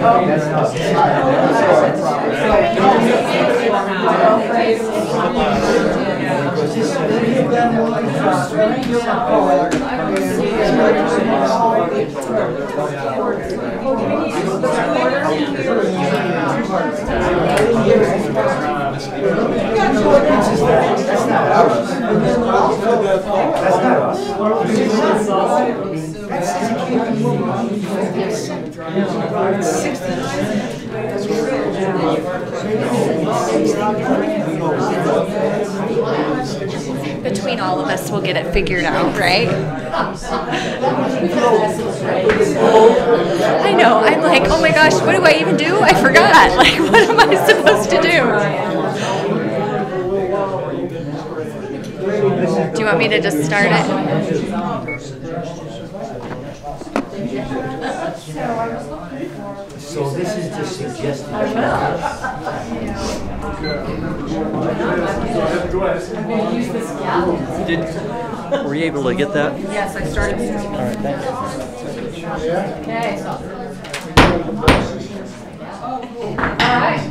That's not ours. That's not us. Between all of us, we'll get it figured out, right? I know. I'm like, oh my gosh, what do I even do? I forgot. Like, what am I supposed to do? Do you want me to just start it? So this is just suggested. Were you able to get that? Yes, I started. All right, thank you. Okay. All right.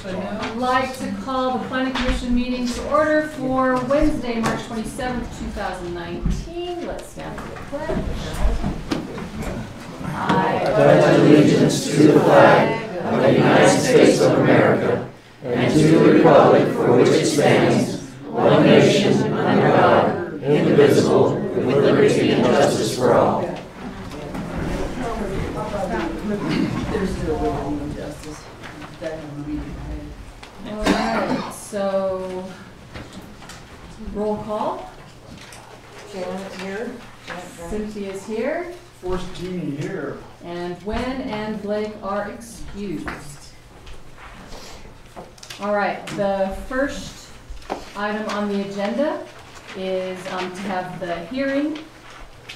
I'd like to call the Planning Commission meeting to order for Wednesday, March 27th, 2019. Let's stand for the pledge. I pledge allegiance to the flag of the United States of America and to the republic for which it stands, one nation, under God, indivisible, with liberty and justice for all. All right, so roll call. Janet's here. Cynthia's here. Force Jeannie here. And Gwen and Blake are excused. All right, the first item on the agenda is to have the hearing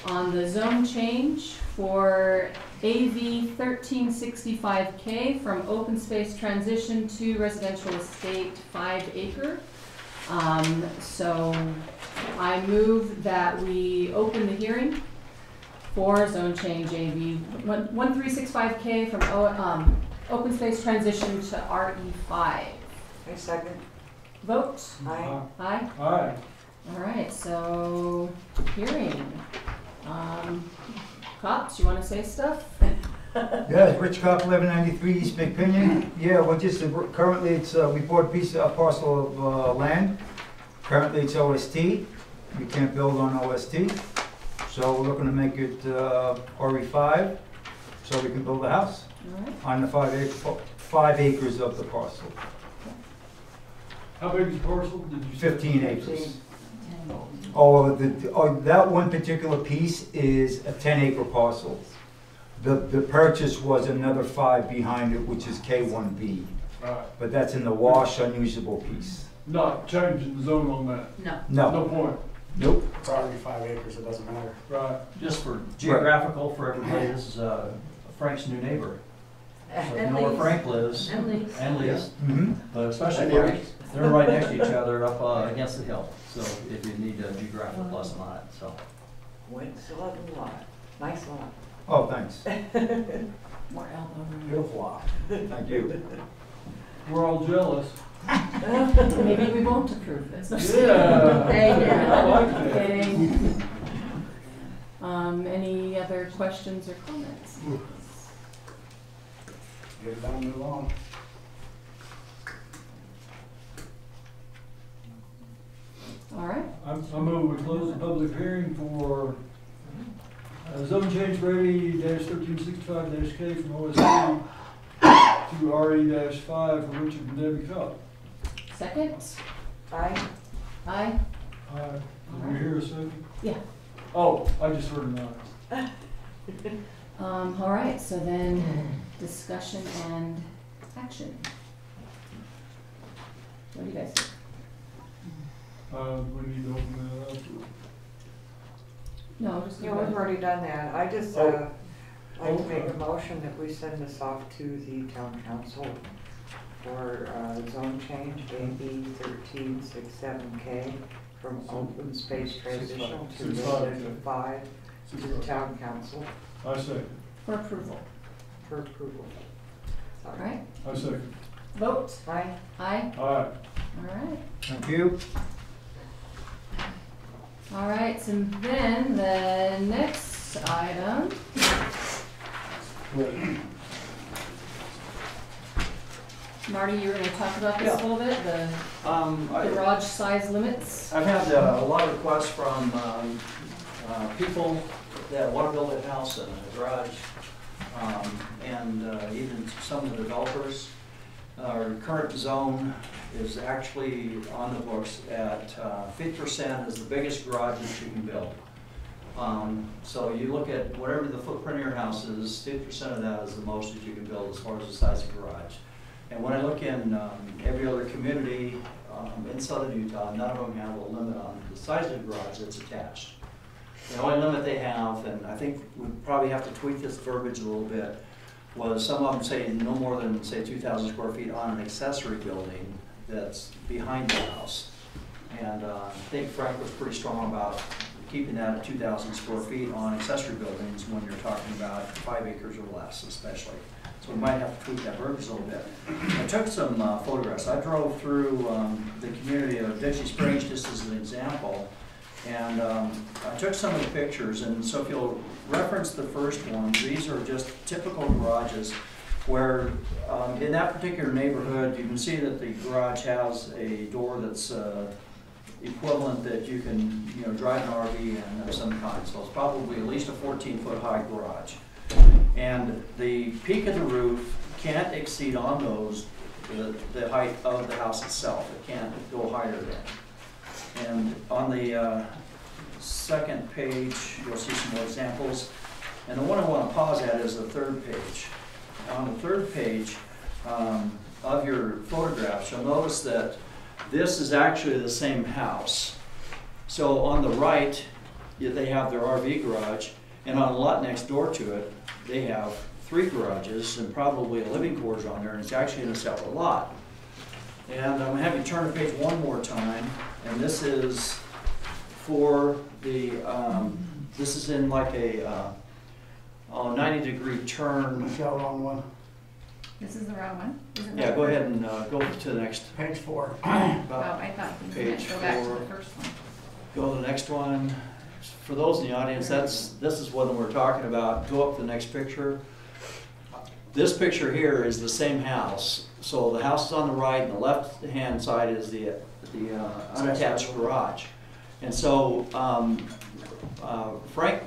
on the zone change for AV 1365K from open space transition to residential estate 5 acre. So I move that we open the hearing for zone change AV 1365K from open space transition to RE5. I second. Vote. Aye. Aye. Aye. All right, so hearing. Cops, you want to say stuff? Yeah, it's Rich Cop, 1193 East McPinion. Yeah, well, just currently it's we bought a parcel of land. Currently it's OST. We can't build on OST, so we're looking to make it RE5, so we can build a house on the 5 acres of the parcel. How big is the parcel? Did you say? 15 acres. Oh, that one particular piece is a 10-acre parcel. The purchase was another 5 behind it, which is K1B. Right. But that's in the wash unusable piece. Not changing the zone on that. No. No point. Nope. It's already 5 acres, it doesn't matter. Right. Just for geographical for everybody, this is Frank's new neighbor. So you know where Frank lives. And Lee's. But especially Frank, they're right next to each other up against the hill. So if you need a geographical lesson on it, so. Wentz 11 lot. Nice lot. Oh, thanks. More elbow room. Beautiful lot. Thank you. We're all jealous. Maybe we won't approve this. Yeah. Hey, I like that. kidding. Any other questions or comments? Get it done, move on. All right. I move we close the public hearing for zone change for AV-1365-K from OST to RE-5 for Richard and Debbie Cobb. Second? Aye. Aye? Did you hear a second? Yeah. Oh, I just heard an aye. All right, so then discussion and action. What do you guys think? We need to open that up. No, just Yeah, we've already done that. I just, like to make a motion that we send this off to the town council for zone change, AB 1367K from open space transition to residential 5 to the town council I say. for approval. for approval. All right, I second. vote. Aye. Aye. Aye. All right. Thank you. All right, so then the next item, Marty, you were gonna talk about this a little bit, the garage size limits. I've had a lot of requests from people that want to build a house and a garage, and even some of the developers. Our current zone is actually on the books at 50% is the biggest garage that you can build. So you look at whatever the footprint of your house is, 50% of that is the most that you can build as far as the size of garage. And when I look in every other community in southern Utah, none of them have a limit on the size of the garage that's attached. The only limit they have, and I think we probably have to tweak this verbiage a little bit, was some of them say no more than, say, 2,000 square feet on an accessory building that's behind the house. And I think Frank was pretty strong about keeping that at 2,000 square feet on accessory buildings when you're talking about 5 acres or less especially. So we might have to tweak that verbiage a little bit. I took some photographs. I drove through the community of Dixie Springs just as an example. And I took some of the pictures, and so if you'll reference the first one, these are just typical garages where in that particular neighborhood, you can see that the garage has a door that's equivalent that you can, you know, drive an RV in of some kind. So it's probably at least a 14-foot high garage. And the peak of the roof can't exceed on those the height of the house itself. It can't go higher than. And on the second page, you'll see some more examples. And the one I want to pause at is the third page. On the third page of your photographs, you'll notice that this is actually the same house. So on the right, they have their RV garage, and on the lot next door to it, they have 3 garages and probably a living quarters on there, and it's actually in a separate lot. And I'm going to have you turn to page one more time, and this is for the, this is in like a 90-degree turn. Michelle, wrong one. This is the wrong one? Isn't Yeah, that go the ahead and go to the next. Page 4. Oh, I thought you meant Page go back to 4. the first one. Go to the next one. For those in the audience, this is what we're talking about. Go up to the next picture. This picture here is the same house. So the house is on the right, and the left-hand side is the unattached garage. And so Frank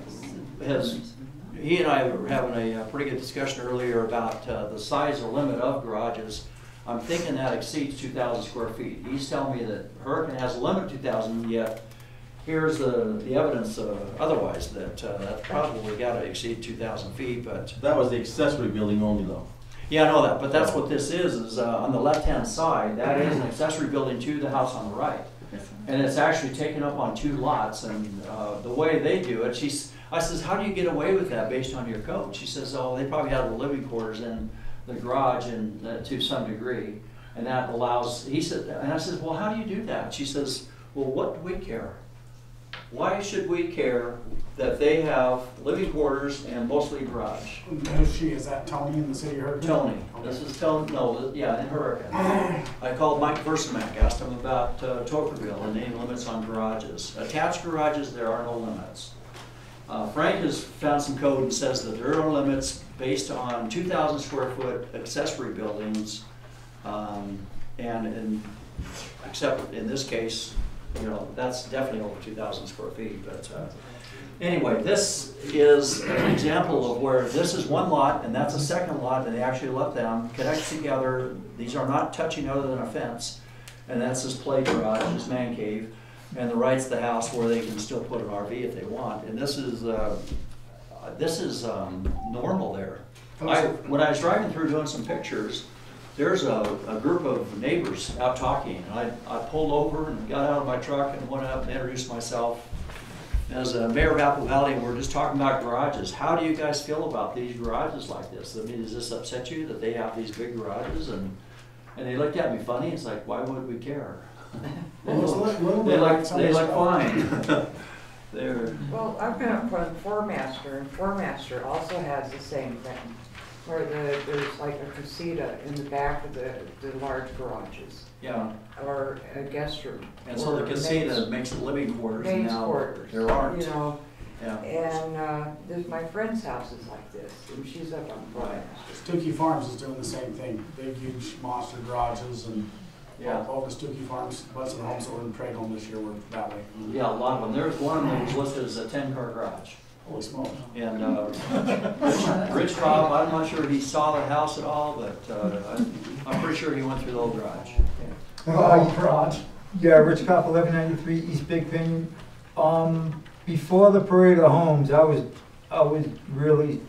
he and I were having a pretty good discussion earlier about the size or limit of garages. I'm thinking that exceeds 2,000 square feet. He's telling me that Hurricane has a limit of 2,000, yet here's the evidence otherwise, that that's probably got to exceed 2,000 feet. But That was the accessory building only though. yeah, I know that, but that's what this is on the left-hand side. That is an accessory building to the house on the right. And it's actually taken up on 2 lots, and the way they do it, I says, how do you get away with that based on your code? She says, oh, they probably have the living quarters in the garage and to some degree, and that allows, he said, and I said, well, how do you do that? She says, well, what do we care? Why should we care that they have living quarters and mostly garage? Who's she? Is that Tony in the city of Hurricane? Tony, Okay. this is Tony, no, yeah, in Hurricane. I called Mike Versamak, asked him about Tocqueville and any limits on garages. Attached garages, there are no limits. Frank has found some code and says that there are limits based on 2,000 square foot accessory buildings, except in this case, you know, that's definitely over 2,000 square feet. But anyway, this is an example of where this is one lot and that's a second lot, and they actually let them connect together. These are not touching other than a fence, and that's this play garage, this man cave. And the right's the house where they can still put an RV if they want. And this is normal there. When I was driving through doing some pictures, there's a group of neighbors out talking. And I pulled over and got out of my truck and went up and introduced myself as a mayor of Apple Valley, and we're just talking about garages. How do you guys feel about these garages like this? I mean, does this upset you that they have these big garages? And they looked at me funny. It's like, why would we care? They like fine. They're Well, I've been up for Four Master, and Four Master also has the same thing. where there's like a casita in the back of the large garages, Yeah, or a guest room. and so the or casita makes the living quarters, and maid's now quarters, there aren't. You know, Yeah. and there's my friend's house is like this, and she's up on Brian. Stuckey Farms is doing the same thing, big, huge monster garages, and Yeah. all the Stuckey Farms, Budson Homes over in Trade Home this year were that way. Yeah, a lot of them. There's one that was listed as a 10-car garage. Holy smokes. And Rich Cobb, I'm not sure he saw the house at all, but I'm pretty sure he went through the old garage. Garage. Yeah, Rich Cop, 1193 East Big Pinion. Before the parade of homes, I was really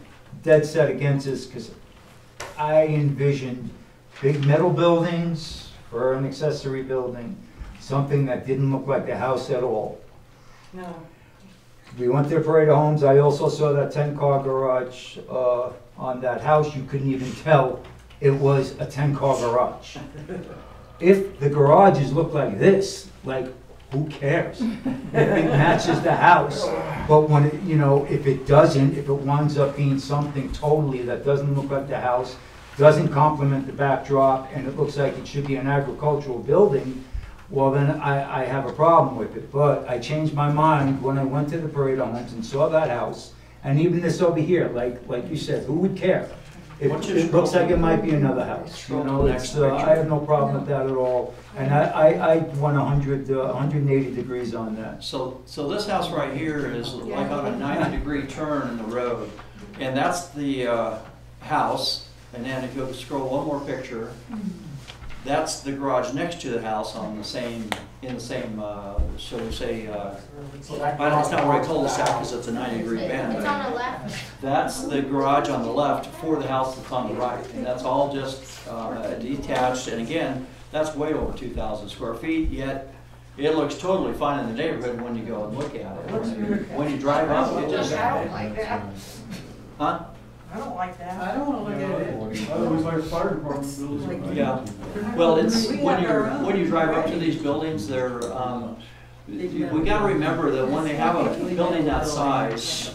dead set against this because I envisioned big metal buildings for an accessory building, something that didn't look like the house at all. No, We went to the parade of homes. I also saw that 10-car garage on that house. You couldn't even tell it was a 10-car garage. If the garages look like this, like, who cares? If it matches the house. But when it, you know, if it doesn't, if it winds up being something totally that doesn't look like the house, doesn't complement the backdrop, and it looks like it should be an agricultural building, well, then I have a problem with it. But I changed my mind when I went to the parade of homes and saw that house, and even this over here, like you said, who would care? It looks like it might be another house, you know, it's, I have no problem with that at all. And I went 180 degrees on that. So this house right here is like on a 90-degree turn in the road. And that's the house. And then if you'll scroll one more picture, that's the garage next to the house on the same, in the same, shall we say, it's not really cul-de-sac because it's a 90-degree bend. It's on the left. That's the garage on the left for the house that's on the right. And that's all just detached. And again, that's way over 2,000 square feet, yet it looks totally fine in the neighborhood when you go and look at it. When you drive up, it just... I don't like that. Huh? I don't like that. I don't wanna look at it. It looks like a fire department building. Yeah. Well, it's, when you drive up to these buildings, they're, we gotta remember that when they have a building that size,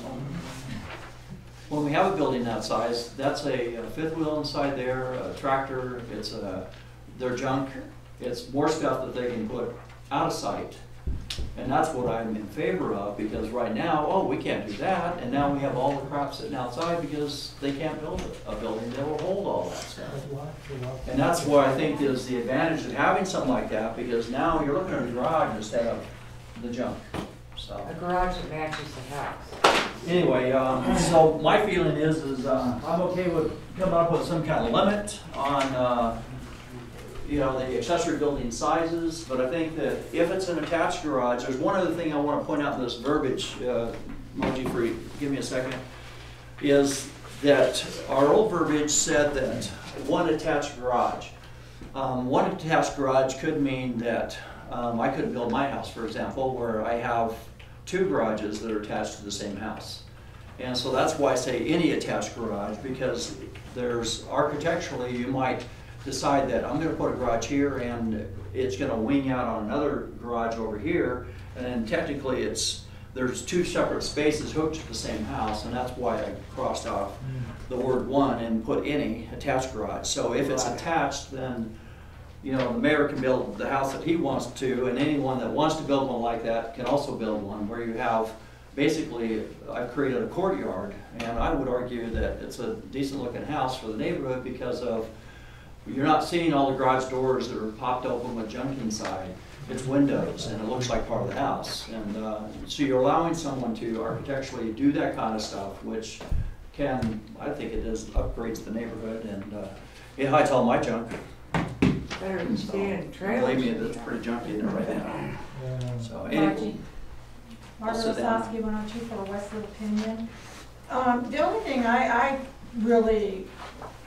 when we have a building that size, that's a fifth wheel inside there, a tractor, it's their junk, it's more stuff that they can put out of sight. And that's what I'm in favor of, because right now, oh, we can't do that, and now we have all the crap sitting outside because they can't build a building that will hold all that stuff. And that's what I think is the advantage of having something like that, because now you're looking at a garage instead of the junk, so. A garage that matches the house. Anyway, so my feeling is I'm okay with coming up with some kind of limit on, you know, the accessory building sizes, but I think that if it's an attached garage, there's one other thing I want to point out in this verbiage, Moji, for you, give me a second, is that our old verbiage said that one attached garage. One attached garage could mean that I could build my house, for example, where I have two garages that are attached to the same house. And so that's why I say any attached garage, because there's architecturally, you might decide that I'm going to put a garage here and it's going to wing out on another garage over here, and then technically there's two separate spaces hooked to the same house, and that's why I crossed off the word one and put any attached garage. So if it's attached, then you know the mayor can build the house that he wants to, and anyone that wants to build one like that can also build one, where you have basically, I've created a courtyard, and I would argue that it's a decent looking house for the neighborhood because of you're not seeing all the garage doors that are popped open with junk inside. It's windows, and it looks like part of the house. And so you're allowing someone to architecturally do that kind of stuff, which can, I think it is, upgrades the neighborhood, and it hides all my junk. Better than staying in trailers. Believe me, it's pretty junky in there right now. So anyway, Margaret sit down. Osowski, 102 for Westfield Opinion. The only thing I really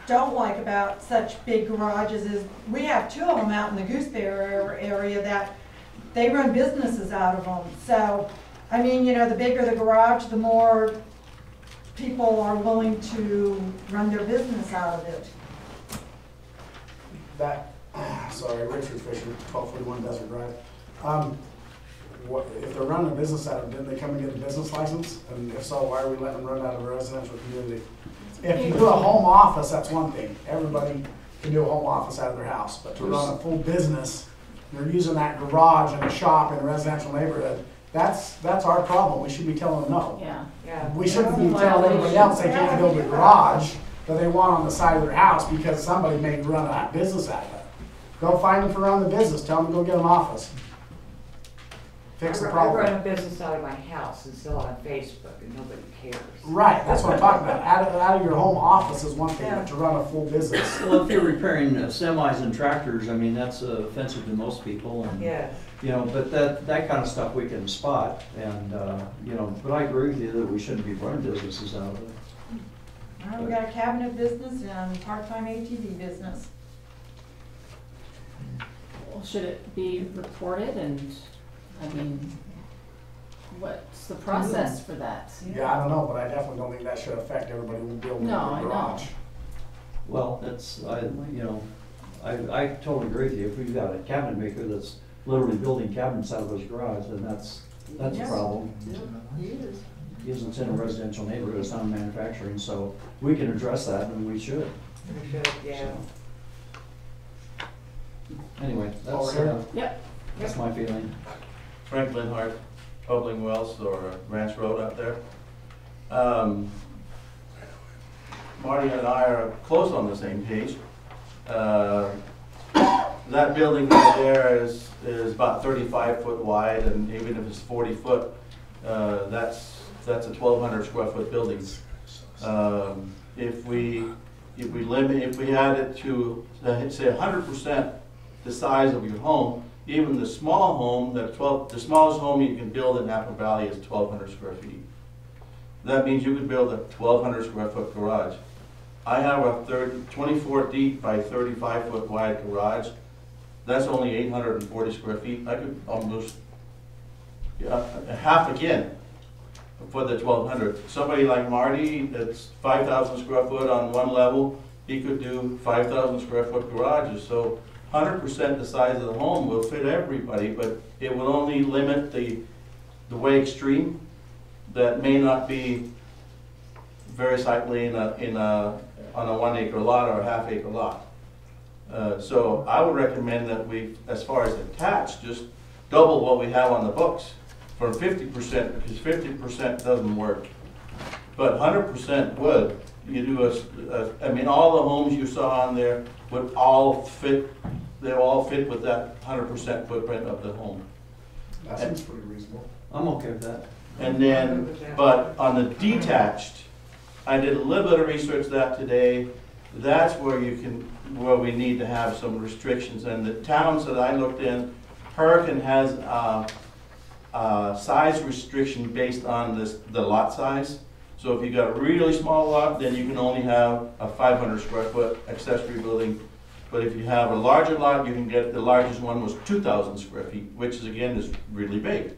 don't like about such big garages is we have two of them out in the Gooseberry area that they run businesses out of them. So, I mean, you know, the bigger the garage, the more people are willing to run their business out of it. Sorry, Richard Fisher, 1241 Desert Drive. If they're running a business out of it, didn't they come and get a business license? And if so, why are we letting them run out of a residential community? If you do a home office, that's one thing. Everybody can do a home office out of their house, but to run a full business, you're using that garage and a shop in a residential neighborhood, that's our problem. We should be telling them no. Yeah. Yeah. We shouldn't be telling everybody else they can't build a garage that they want on the side of their house because somebody may run a business out of it. Go find them for running the business, tell them to go get an office. Fix the I problem. run a business out of my house and sell on Facebook and nobody cares. Right, that's what I'm talking about. Out of your home office is one thing, but to run a full business. Well, if you're repairing semis and tractors, I mean, that's offensive to most people, and, Yes. you know, but that kind of stuff we can spot, and, you know, but I agree with you that we shouldn't be running businesses out of it. Well, we got a cabinet business and part-time ATV business. Well, should it be reported and, I mean, what's the process for that? Yeah, I don't know, but I definitely don't think that should affect everybody who builds No, a I know. garage. Well, that's, you know, I totally agree with you. If we've got a cabinet maker that's literally building cabinets out of his garage, then that's a Yes. problem. He is. He isn't in a residential neighborhood, it's not manufacturing, so we can address that, and we should. We should, yeah. Anyway, that's, Over here. Yep. that's my feeling. Frank Linhart, Bubbling Wells, or Ranch Road out there. Marty and I are close on the same page. That building right there is about 35 foot wide, and even if it's 40 foot, that's a 1,200 square foot building. If we add it to, say 100% the size of your home, even the small home, the smallest home you can build in Napa Valley is 1,200 square feet. That means you could build a 1,200 square foot garage. I have a 24 deep by 35 foot wide garage. That's only 840 square feet. I could almost half again for the 1,200. Somebody like Marty, that's 5,000 square foot on one level, he could do 5,000 square foot garages. So 100% the size of the home will fit everybody, but it will only limit the way extreme that may not be very sightly on a 1 acre lot or a half acre lot. So I would recommend that we, as far as attached, just double what we have on the books from 50%, because 50% doesn't work. But 100% would. You do I mean, all the homes you saw on there would all fit, they all fit with that 100% footprint of the home. That seems pretty reasonable. I'm okay with that. And then, but on the detached, I did a little bit of research that today. That's where where we need to have some restrictions. And the towns that I looked in, Hurricane has a size restriction based on the lot size. So if you got a really small lot, then you can only have a 500 square foot accessory building. But if you have a larger lot, you can get, the largest one was 2,000 square feet, which is, again, is really big.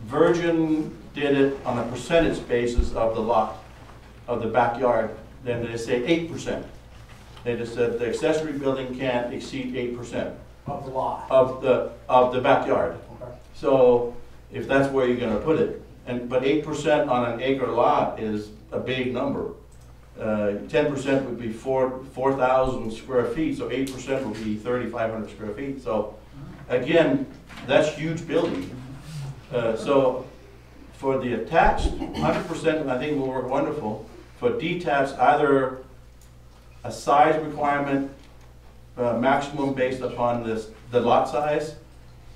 Virgin did it on a percentage basis of the lot, of the backyard. Then they say 8%. They just said the accessory building can't exceed 8% Of the lot. of the backyard. Okay. So if that's where you're gonna put it, but 8% on an acre lot is a big number. 10% would be 4,000 square feet, so 8% would be 3,500 square feet. So again, that's huge building. So for the attached, 100% I think will work wonderful. For detached, either a size requirement, maximum based upon the lot size,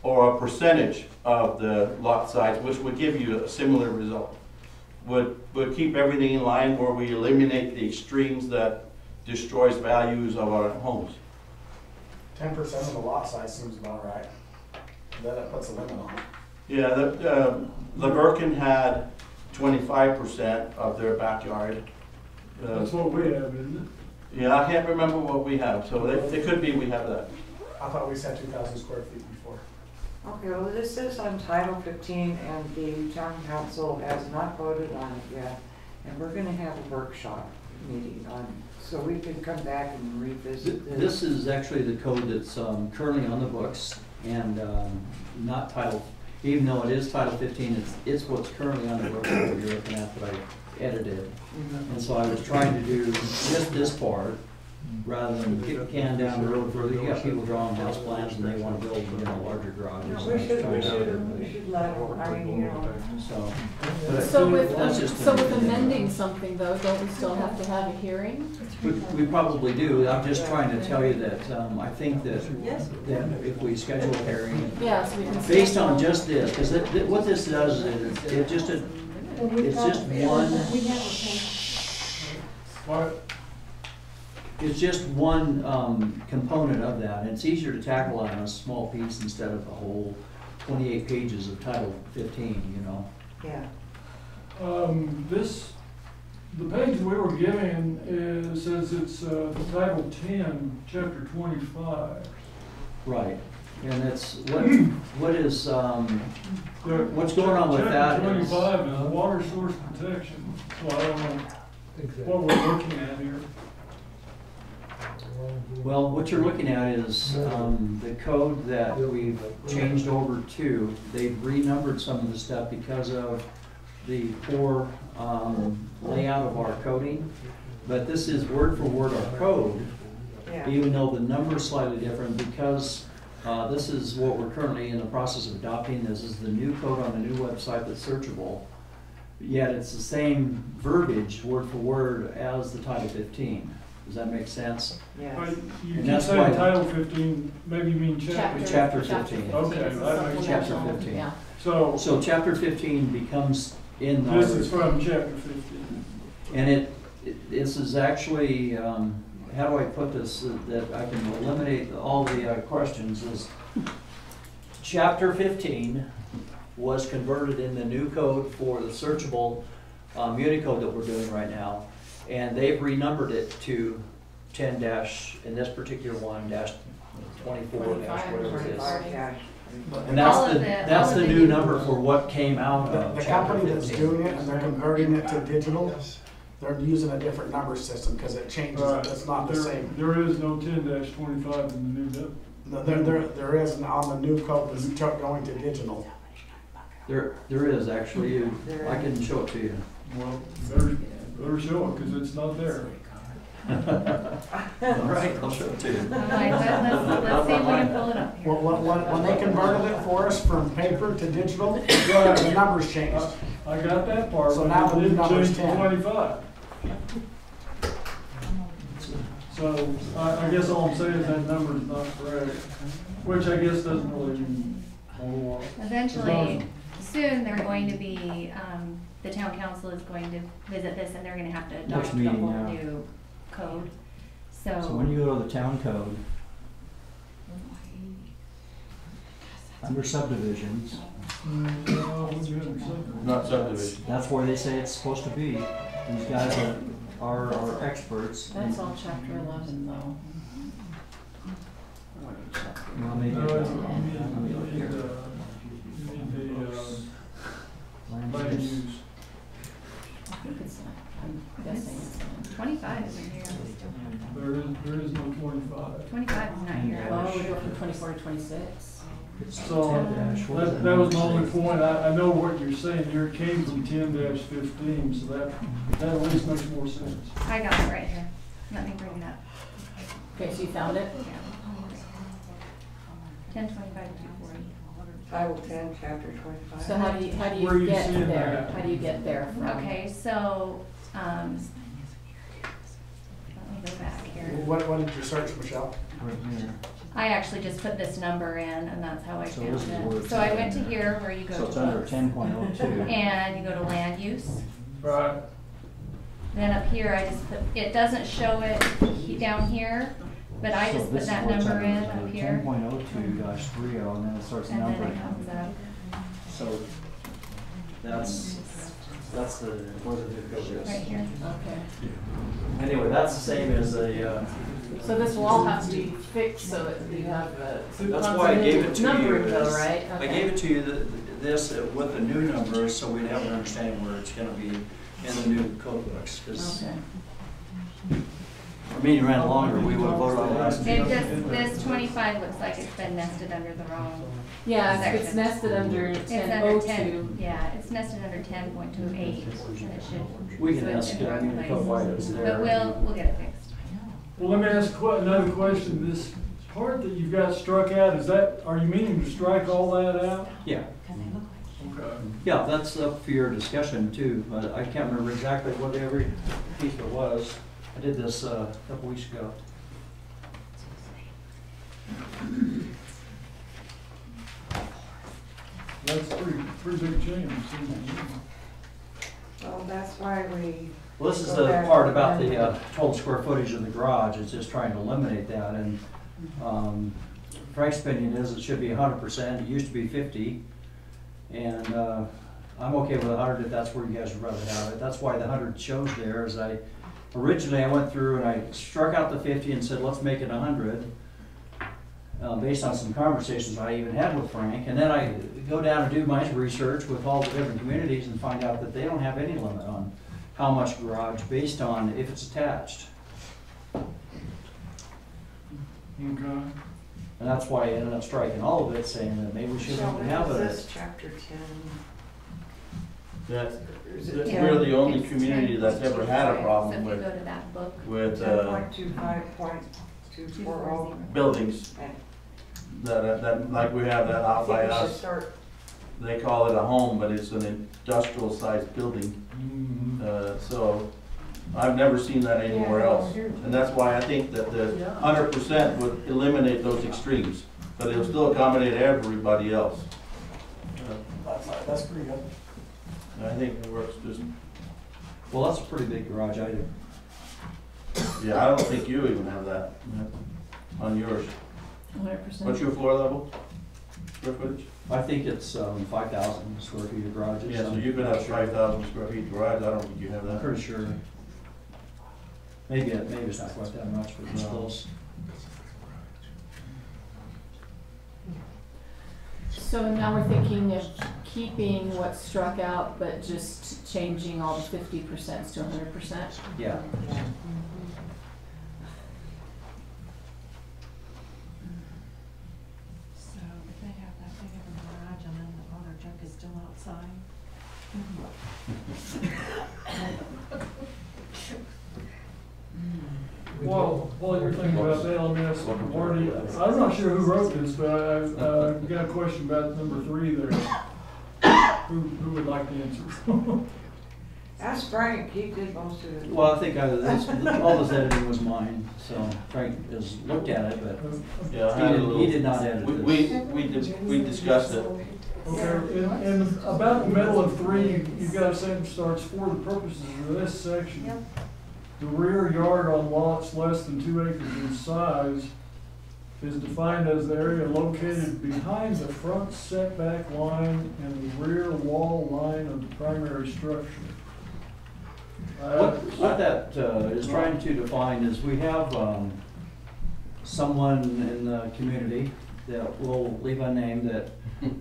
or a percentage of the lot size, which would give you a similar result. Would keep everything in line where we eliminate the extremes that destroys values of our homes. 10% of the lot size seems about right. Then that puts a limit on it. Yeah, Leverkin had 25% of their backyard. That's what we have, isn't Yeah, I can't remember what we have, so it could be we have that. I thought we said 2,000 square feet before. Okay, well, this is on Title 15, and the town council has not voted on it yet. And we're gonna have a workshop meeting on, so we can come back and revisit this. This is actually the code that's currently on the books, and not Title even though it is Title 15, it's what's currently on the book that you're looking at that I edited. And so I was trying to do just this part, rather than kick the can down the road further. You got people drawing house plans and they want to build, larger garages. We should let, I mean, you know. So, So that's just with amending something though, don't we still have to have a hearing? we probably do. I'm just trying to tell you that, I think that if we schedule a hearing, Yeah, so we can. based on just this, because what this does is, it's just one, it's just one component of that. And it's easier to tackle on a small piece instead of the whole 28 pages of Title 15, Yeah. The page we were given says it's Title 10, Chapter 25. Right. And it's, what is, what's going on with that Chapter is- 25 is water source protection. So I don't know what we're looking at here. Well, what you're looking at is the code that we've changed over to. They've renumbered some of the stuff because of the poor layout of our coding. But this is word for word our code, even though the number is slightly different, because this is what we're currently in the process of adopting. This is the new code on the new website that's searchable. Yet it's the same verbiage, word for word, as the Title 15. Does that make sense? Yes. But you And keep that's saying why- Title 15, maybe you mean chapter. Chapter 15. Okay, that makes Chapter sense. 15. Yeah. So So Chapter 15 becomes in this our, is from Chapter 15. and this is actually, how do I put this so that I can eliminate all the questions, is Chapter 15 was converted in the new code for the searchable Unicode that we're doing right now, and they've renumbered it to 10 dash, in this particular one, dash 24 dash whatever it is. And that's the new number for what came out of The Chapter company that's 15. doing it and they're converting it to digital, they're using a different number system because it changes, Right. it's not the same. There is no 10-25 in the new bill. No, there is on the new code that's going to digital. There is actually, I can show it to you. Well, better show it, because it's not there. All right, I'll show it to you. I'm like, let's see if we can pull it up here. When they converted it for us from paper to digital, the numbers changed. I got that part, So but now it the didn't number's change to 10. 25. So I guess all I'm saying is that number's not correct, which I guess doesn't really mean a whole lot. Eventually, soon, they're going to be, the town council is going to visit this and they're gonna have to Next adopt the meeting, whole yeah. new code. So when you go to the town code, under subdivisions, Not subdivision. that's where they say it's supposed to be. These guys are experts. That's all chapter 11 though. Well, maybe No, it's- you need the land use. I think it's, I'm guessing it's. 25 isn't here. There is no 25. 25 is not here. Well, we go from 24 to 26. So, 10-, what is it? that was my only point. I know what you're saying here. It came from 10-15, so that at least makes more sense. I got it right here. Let me bring it up. Okay, so you found it? 10, 25, 240. Title 10, Chapter 25. So how do you Where are you get seeing there? that? How do you get there from? Okay, so, let me go back here. What did you search, Michelle? Right here. I actually just put this number in and that's how I So found this is where it. it's So I at. went to here where you go So to it's under books. 10.02. And you go to land use. Right. Then up here, I just put, it doesn't show it down here, but I So just this put that is what's number in under up here. 10.02-30, and then it starts And then numbering. it comes up. So that's the, where the new code is. Right here. Okay. Anyway, that's the same as a, So this will all have to be fixed so that you have a. that's why I gave it to you. Numbering though, is- right? I Okay. gave it to you, this with the new numbers, so we'd have an understanding where it's gonna be in the new code books, 'cause Okay. meeting ran longer, we would have voted on last. It just, this 25 looks like it's been nested under the wrong. Yeah, it's Section. nested under It's under 10, 1002. yeah, it's nested under 10.28, and it should. We can so it's ask, in the I wrong mean, a place. couple items there. But we'll get it fixed. Well, let me ask another question. This part that you've got struck out, are you meaning to strike all that out? Yeah. Okay. Yeah, that's up for your discussion too, but I can't remember exactly what every piece it was. I did this a couple weeks ago. That's a pretty big change. Well, that's why we. Well, this is go the back part about and- the total square footage of the garage, it's just trying to eliminate that, and Frank's opinion is it should be 100%, it used to be 50, and I'm okay with 100 if that's where you guys would rather have it. That's why the 100 shows there, is originally I went through and I struck out the 50 and said, let's make it 100, based on some conversations I even had with Frank, and then I go down and do my research with all the different communities and find out that they don't have any limit on how much garage based on if it's attached. Okay. And that's why I ended up striking all of it, saying that maybe we So shouldn't have is it. this chapter 10? That's, Is it we're the only It's community 10, that's ever had a So problem if you with, go to that book. 10.25.240. buildings that, like we have that out by us. They call it a home, but it's an industrial sized building. So I've never seen that anywhere else. And that's why I think that the 100% would eliminate those extremes, but it'll still accommodate everybody else. That's pretty good. And I think it works just, Well, that's a pretty big garage item. yeah, I don't think you even have that on yours. 100%. What's your floor level? Square footage? I think it's 5,000 square feet of garage. Yeah, so you could have 5,000 square feet garage, I don't think you have I'm that. pretty sure. Maybe it's not quite that much, but it's No. close. So now we're thinking of keeping what's struck out, but just changing all the 50% to 100%. Yeah. So if they have that big of a garage and then all their junk is still outside. Well, while you're thinking about that, let me ask Marty, I'm not sure who wrote this, but I've got a question about number 3 there. Who would like to answer? Ask Frank, he did most of it. Well, I think all this editing was mine, so Frank has looked at it, but Yeah, I had a little. he did not edit this. We discussed it. Okay, and about the middle of 3, you've got a sentence starts, for the purposes of this section, the rear yard on lots less than 2 acres in size is defined as the area located behind the front setback line and the rear wall line of the primary structure. What that is trying to define is we have someone in the community that will leave unnamed that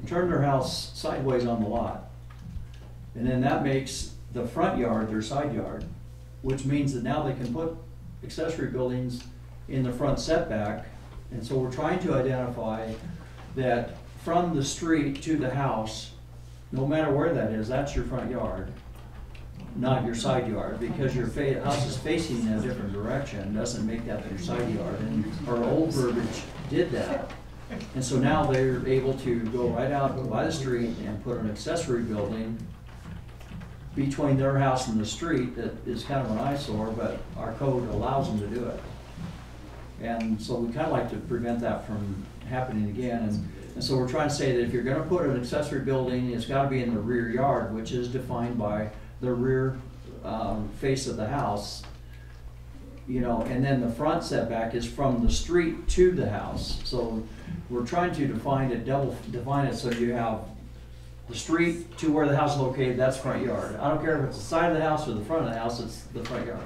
turned their house sideways on the lot. And then that makes the front yard their side yard, which means that now they can put accessory buildings in the front setback. And so we're trying to identify that from the street to the house, no matter where that is, that's your front yard, not your side yard, because your house is facing in a different direction, doesn't make that your side yard. And our old verbiage did that. And so now they're able to go right out by the street and put an accessory building between their house and the street that is kind of an eyesore, but our code allows them to do it. And so we kind of like to prevent that from happening again. And so we're trying to say that if you're going to put an accessory building, it's got to be in the rear yard, which is defined by the rear face of the house. You know, and then the front setback is from the street to the house. So we're trying to define it so you have the street to where the house is located, that's front yard. I don't care if it's the side of the house or the front of the house, it's the front yard.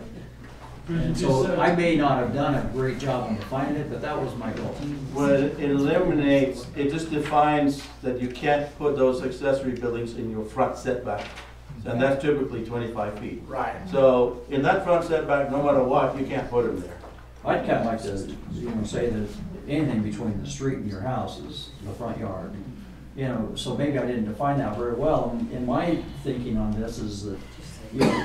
And so I may not have done a great job on defining it, but that was my goal. Well, it eliminates, it just defines that you can't put those accessory buildings in your front setback. And that's typically 25 feet. Right. So in that front setback, no matter what, you can't put them there. I'd kind of like to, say that anything between the street and your house is the front yard. So maybe I didn't define that very well. And my thinking on this is that,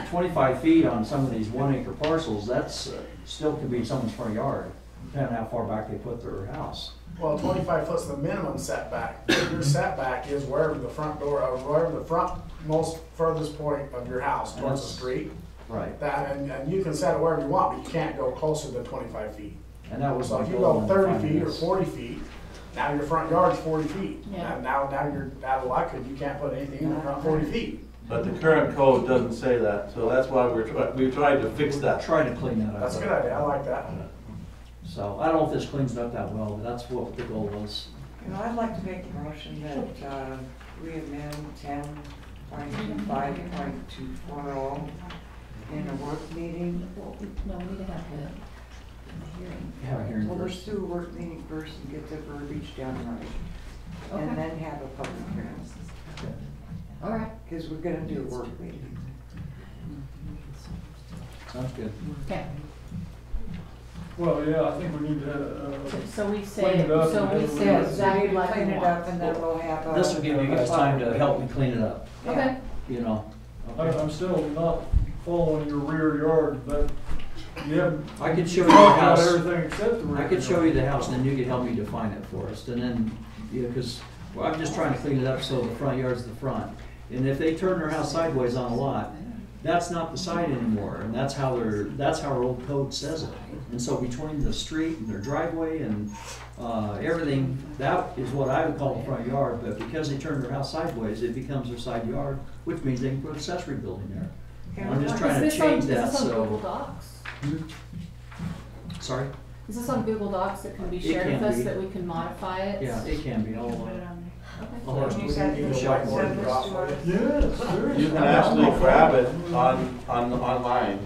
25 feet on some of these 1 acre parcels, that's still could be someone's front yard, depending on how far back they put their house. Well, 25 foot's the minimum setback. Your setback is wherever the front door, or wherever the front most furthest point of your house towards the street. Right. That, and you can set it wherever you want, but you can't go closer than 25 feet. And that was So my if you goal go in 30 defining feet or this. 40 feet, now your front yard's 40 feet. Yeah. And now you're out of luck, and you can't put anything in the front 40 feet. But the current code doesn't say that, so that's why we tried to fix that. Try to clean that up. That's a good idea, I like that. So I don't know if this cleans it up that well, but that's what the goal was. I'd like to make a motion that we amend 10.25.240 in a work meeting. Well, no, we need to have the hearing. Have a hearing Well, let's first. do a work meeting first and get the verbiage down right. Okay. And then have a public hearing, All right, because we're gonna do a work meeting. Sounds good. okay. Well, yeah, I think we need to, So we Clean say, it up so and we then say Yes, we exactly need to like clean we it want. up and then we'll have a. This will give you guys time to help me clean it up, Okay, I'm still not following your rear yard, but you haven't I could show you the talked about house. everything except the rear I could show yard. you the house, and then you could help me define it for us, and then, because, I'm just trying to clean it up so the front yard's the front. And if they turn their house sideways on a lot, that's not the side anymore, and that's how our old code says it. And so between the street and their driveway and, everything, that is what I would call the front yard, but because they turn their house sideways, it becomes their side yard, which means they can put an accessory building there. And I'm just trying to is change that, this on Google so, Docs? sorry? Is this on Google Docs that can be It shared with can us be. that we can modify it? Yeah, it can be, Put it on I'll have Can you to- send this Sure. to us? Yes, there You is. can actually grab it online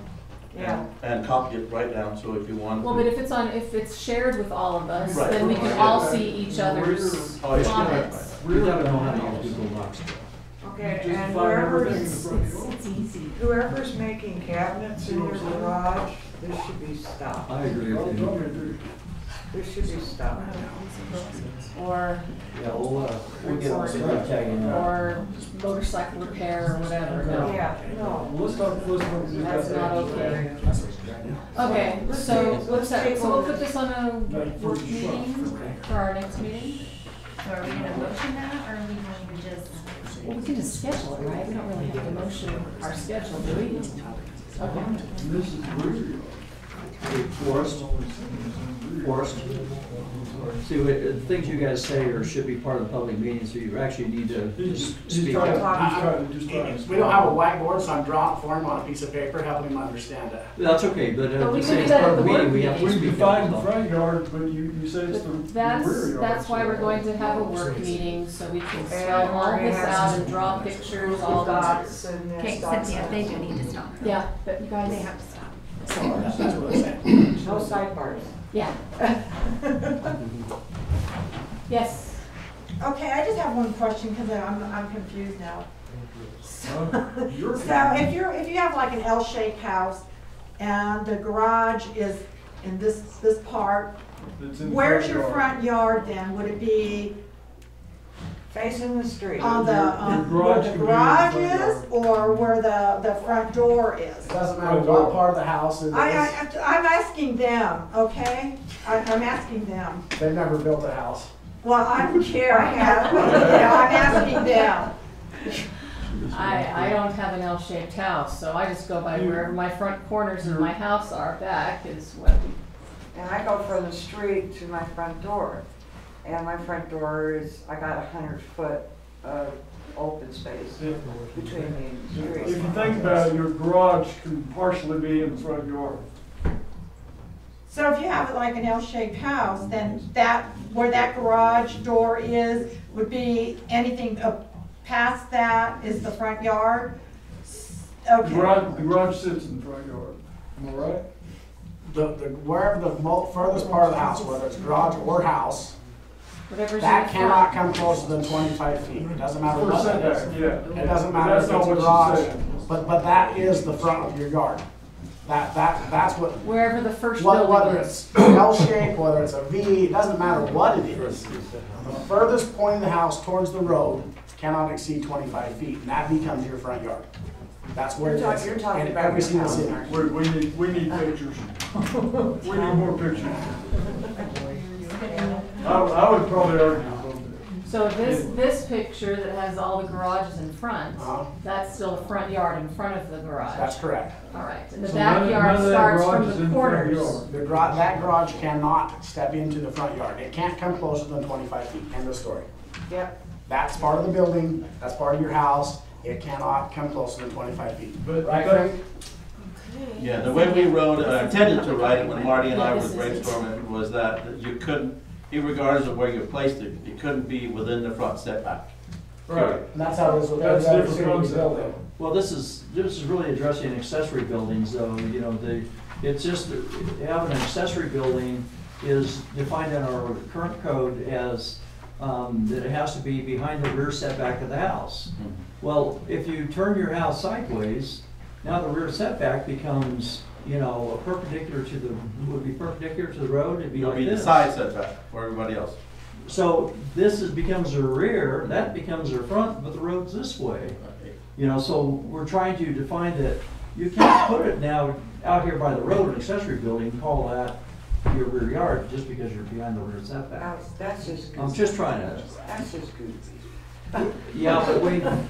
Yeah. and copy it right down, so if you want to. Well, but if it's shared with all of us, Right. then we can all see each other's Oh, yeah. comments. We gotta know how to use Google Docs. Okay, Just and find everything in the whoever's, front yard. It's easy. whoever's making cabinets in their garage, this should be stopped. I agree with Tell you. me, dude. This should be stopped. Or, Yeah, we'll get on some tagging. or motorcycle repair or whatever, no. Yeah, no. Well, let's talk, That's not okay. Okay, so what's that, so we'll put this on a work meeting for our next meeting? So are we gonna motion that, or are we going to just? Well, we can just schedule it, right? We don't really have to motion our schedule, do we? Okay. This is rear yard. Forest. See, the things you guys say or should be part of the public meeting, so you actually need to just He's speak trying up. to, just trying to. We don't have a whiteboard, so I'm drawing it for him on a piece of paper, helping him understand it. That's okay, but But we to can say do it's that part at of the the meeting, work we have to We speak defined the up. front yard, but you said it's the rear That's, yard. that's why we're so- going to have a work meeting, so we can And spell all we're gonna this have out and draw pictures, all that. Dots and Okay, this, dots Cynthia, and they that. do need to stop. Yeah, but you guys. They have to stop. That's what I'm saying. No sidebars. Yeah. Yes. Okay, I just have one question, because I'm confused now. You're- So if you have like an L-shaped house, and the garage is in this part, It's in the where's your yard. front yard then? Would it be Facing the street. on Your where garage the can be in the garage front is, yard. or where the front door is? It doesn't matter what part of the house it is. I'm asking them, okay? I'm asking them. They've never built a house. Well, I don't care, I have, yeah, I'm asking them. I don't have an L-shaped house, so I just go by wherever my front corners of my house are. Back is what we. And I go from the street to my front door. And my front door is, I got 100-foot of open space between me and the street. If you think about it, your garage can partially be in the front yard. So if you have like an L-shaped house, then where that garage door is, would be anything past that is the front yard? The Okay. garage sits in the front yard, am I right? Wherever the furthest part of the house, whether it's garage or house, Whatever's in that the cannot front. come closer than 25 feet. It doesn't matter For what it setback, is. yeah. It doesn't But matter if that's it's not a what she garage, said. but that is the front of your yard. That's what, Wherever the first building whether is. it's L shape, whether it's a V, it doesn't matter what it is. The furthest point of the house towards the road cannot exceed 25 feet, and that becomes your front yard. That's where it is. You're talking in about every your single house, city. aren't you? We need pictures. We need more pictures. I would probably argue a little bit. So this picture that has all the garages in front, Uh-huh. that's still the front yard in front of the garage. That's correct. All right, and the So none backyard of that starts garage from is the in the front corners. yard. That garage cannot step into the front yard. It can't come closer than 25 feet, end of story. Yep. That's part of the building, that's part of your house. It cannot come closer than 25 feet. But- Right, but- Frank? Yeah, the way we wrote, intended to write it when Marty and I Yeah, were this is- brainstorming was that you couldn't, regardless of where you placed it, it couldn't be within the front setback. Right. And that's how it is with That's every a other different city we concept. build in. Well, this is really addressing accessory buildings, though, you know, it's just, having an accessory building is defined in our current code as, that it has to be behind the rear setback of the house. Well, if you turn your house sideways, now the rear setback becomes, you know, perpendicular to the, would be perpendicular to the road, it'd be It'll like be the this. side setback for everybody else. So becomes their rear, that becomes their front, but the road's this way. You know, so we're trying to define that you can't put it now out here by the road, an accessory building, and call that your rear yard just because you're behind the rear setback. That's just goofy. I'm just trying to, That's just goofy. yeah, but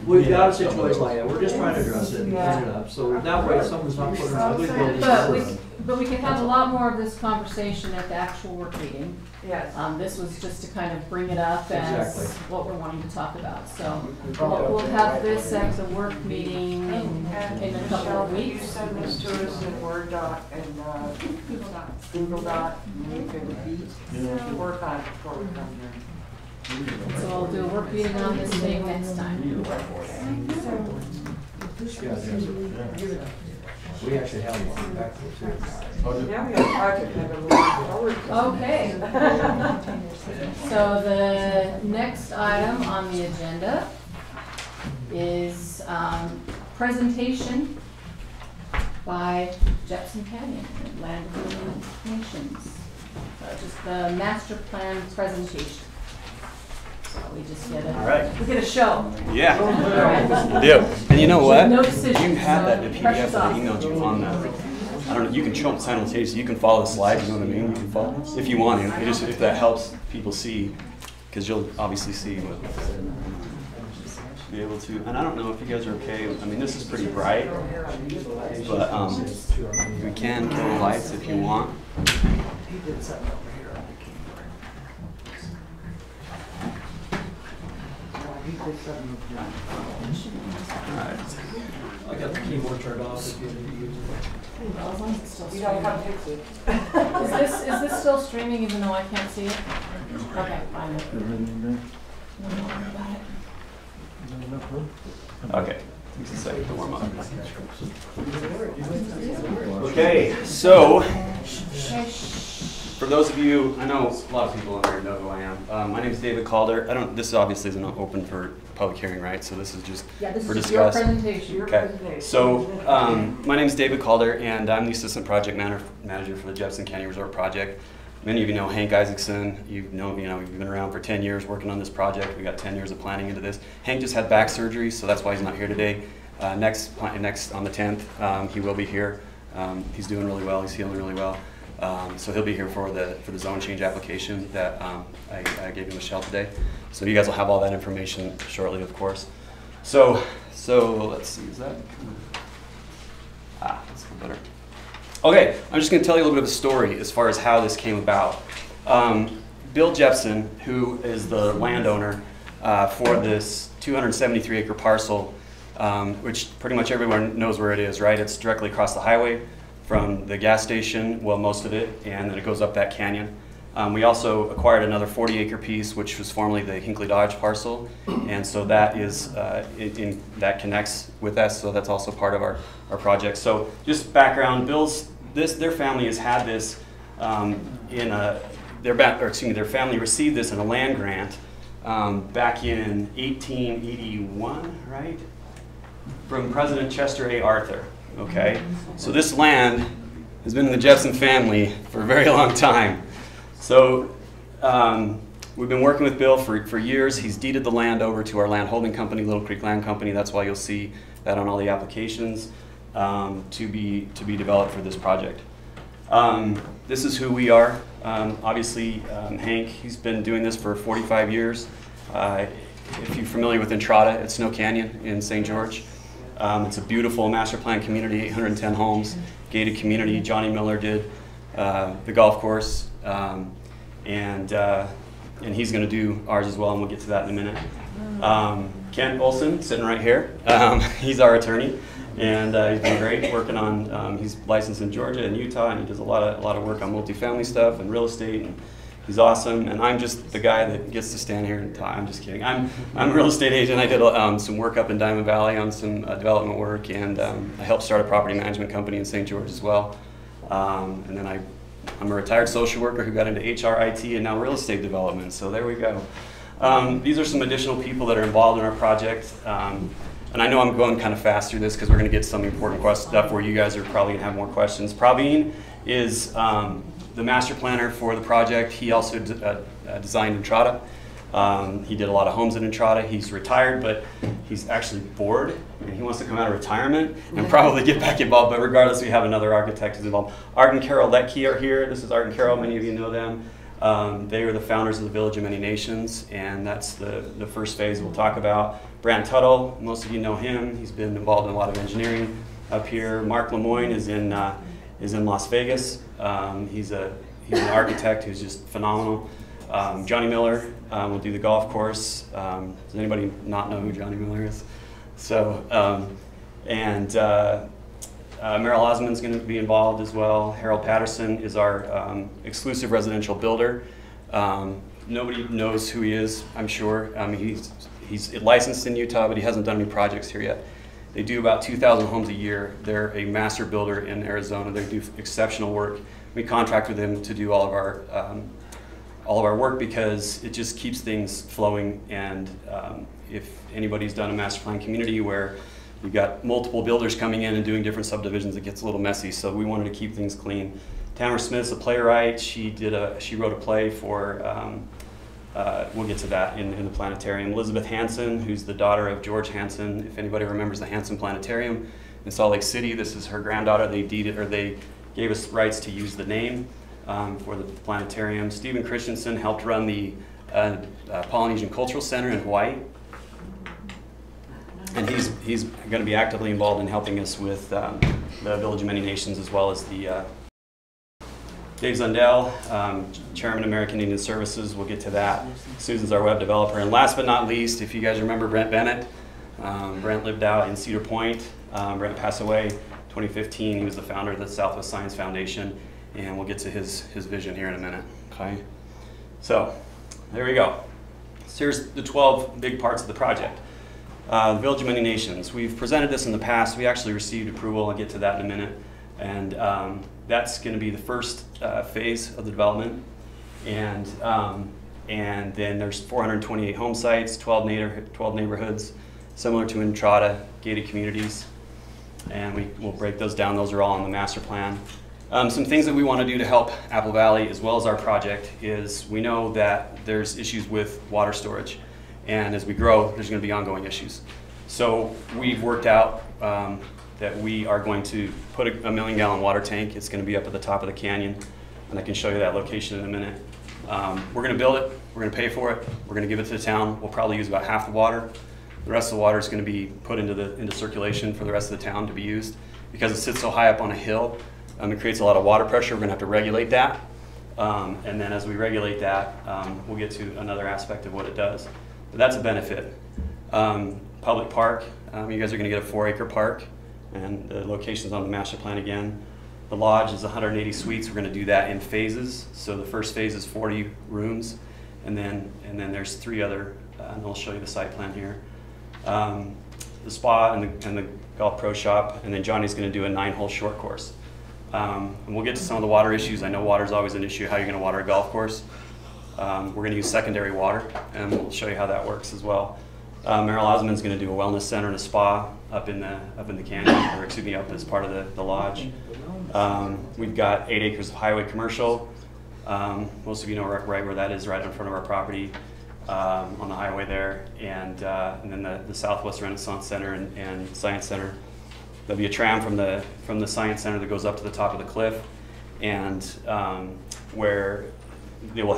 we've got a situation like that, we're just trying to address it and clean it up, so that way someone's not putting ugly buildings. But we could have a lot more of this conversation at the actual work meeting. Yes. This was just to kind of bring it up as Exactly. what we're wanting to talk about, so. We probably We'll have to have write this it. at the work meeting in a couple of Michelle, you weeks. send this to us in Word doc and, Google Docs. Google doc, and we can work on it before we come here. So we'll do a work meeting on this thing next time. We actually have one back there too. Yeah, we have a project that we're moving forward. Okay. So the next item on the agenda is presentation by Jepson Canyon and Land Nations. So just the master plan presentation. So we just get All right. we get a show. Yeah, All right. we do. And you know what? No decisions, You have that in the so PDF pressure's that I off. emailed you on that. I don't know, you can show them simultaneously. You can follow the slides, you know what I mean? You can follow, if you want to. You just, if that helps people see, because you'll obviously see what be able to. And I don't know if you guys are okay. I mean, this is pretty bright, but we can kill the lights if you want. Alright. I got the keyboard turned off if you need to use it. Well, as long as it's still You don't streaming. come fix it. Is this still streaming even though I can't see it? Okay, fine. Don't worry about it. Okay, takes a second to warm up. Okay, so for those of you, I know a lot of people in here know who I am. My name is David Calder. This obviously isn't open for public hearing, right? So this is just Yeah, this for is your discuss. presentation. Okay, so my name is David Calder, and I'm the assistant project manager for the Jepson Canyon Resort Project. Many of you know Hank Isaacson. You've been around for 10 years working on this project. We got 10 years of planning into this. Hank just had back surgery, so that's why he's not here today. Next on the 10th, he will be here. He's doing really well. He's healing really well. So he'll be here for the zone change application that I gave to Michelle today. So you guys will have all that information shortly, of course. So let's see, is that? That's a little better. Okay, I'm just going to tell you a little bit of a story as far as how this came about. Bill Jepson, who is the landowner for this 273-acre parcel, which pretty much everyone knows where it is, right? It's directly across the highway from the gas station, well, most of it, and then it goes up that canyon. We also acquired another 40-acre piece, which was formerly the Hinkley Dodge parcel, and so that is that connects with us. So that's also part of our project. So just background: their family has had this their family received this in a land grant back in 1881, right, from President Chester A. Arthur. okay? So this land has been in the Jepson family for a very long time. So we've been working with Bill for years. He's deeded the land over to our land holding company, Little Creek Land Company. That's why you'll see that on all the applications to be developed for this project. This is who we are. Obviously, Hank, he's been doing this for 45 years. If you're familiar with Entrada at Snow Canyon in St. George, it's a beautiful master plan community, 810 homes, gated community. Johnny Miller did the golf course, and he's going to do ours as well, and we'll get to that in a minute. Kent Olson, sitting right here, he's our attorney, and he's been great working on. He's licensed in Georgia and Utah, and he does a lot of work on multifamily stuff and real estate. And he's awesome, and I'm just the guy that gets to stand here and talk. I'm just kidding. I'm a real estate agent. I did some work up in Diamond Valley on some development work, and I helped start a property management company in St. George as well. And then I'm a retired social worker who got into HR, IT, and now real estate development. So there we go. These are some additional people that are involved in our project. And I know I'm going kind of fast through this because we're going to get some important stuff where you guys are probably going to have more questions. Praveen is the master planner for the project. He also designed Entrada. He did a lot of homes in Entrada. He's retired, but he's actually bored, and he wants to come out of retirement and probably get back involved. But regardless, we have another architect who's involved. Art and Carol Letke are here. This is Art and Carol. Many of you know them. They are the founders of the Village of Many Nations, and that's the first phase we'll talk about. Brant Tuttle, most of you know him. He's been involved in a lot of engineering up here. Mark Lemoyne is in Las Vegas. He's an architect who's just phenomenal. Johnny Miller will do the golf course. Does anybody not know who Johnny Miller is? So, Merrill Osmond's going to be involved as well. Harold Patterson is our exclusive residential builder. Nobody knows who he is, I'm sure. He's licensed in Utah, but he hasn't done any projects here yet. They do about 2,000 homes a year. They're a master builder in Arizona. They do exceptional work. We contract with them to do all of our work because it just keeps things flowing. And if anybody's done a master plan community where you've got multiple builders coming in and doing different subdivisions, it gets a little messy. So we wanted to keep things clean. Tamara Smith's a playwright. She wrote a play for. We'll get to that in the planetarium. Elizabeth Hansen, who's the daughter of George Hansen. If anybody remembers the Hansen Planetarium in Salt Lake City, this is her granddaughter. They gave us rights to use the name for the planetarium. Stephen Christensen helped run the Polynesian Cultural Center in Hawaii. And he's going to be actively involved in helping us with the Village of Many Nations, as well as the Dave Zundell, Chairman of American Indian Services. We'll get to that. Susan's our web developer. And last but not least, if you guys remember Brent Bennett, Brent lived out in Cedar Point. Brent passed away 2015. He was the founder of the Southwest Science Foundation, and we'll get to his vision here in a minute. Okay. So there we go. So here's the 12 big parts of the project. The Village of Many Nations. We've presented this in the past. We actually received approval. I'll get to that in a minute. And that's going to be the first phase of the development. And then there's 428 home sites, 12 neighborhoods, similar to Entrada, gated communities. And we'll break those down. Those are all on the master plan. Some things that we want to do to help Apple Valley, as well as our project, is we know that there's issues with water storage. And as we grow, there's going to be ongoing issues. So we've worked out that we are going to put a 1 million gallon water tank. It's going to be up at the top of the canyon, and I can show you that location in a minute. We're going to build it. We're going to pay for it. We're going to give it to the town. We'll probably use about half the water. The rest of the water is going to be put into circulation for the rest of the town to be used. Because it sits so high up on a hill, it creates a lot of water pressure. We're going to have to regulate that. And then as we regulate that, we'll get to another aspect of what it does. But that's a benefit. Public park, you guys are going to get a 4-acre park, and the location's on the master plan again. The lodge is 180 suites. We're going to do that in phases. So the first phase is 40 rooms, and then there's 3 other, and I'll show you the site plan here. The spa and the golf pro shop, and then Johnny's going to do a 9-hole short course. And we'll get to some of the water issues. I know water's always an issue, how you're going to water a golf course. We're going to use secondary water, and we'll show you how that works as well. Merrill Osmond's going to do a wellness center and a spa up in the canyon, or excuse me, up as part of the lodge. We've got 8 acres of highway commercial. Most of you know right where that is, right in front of our property on the highway there. And then the Southwest Renaissance Center and Science Center. There'll be a tram from the Science Center that goes up to the top of the cliff, and where they will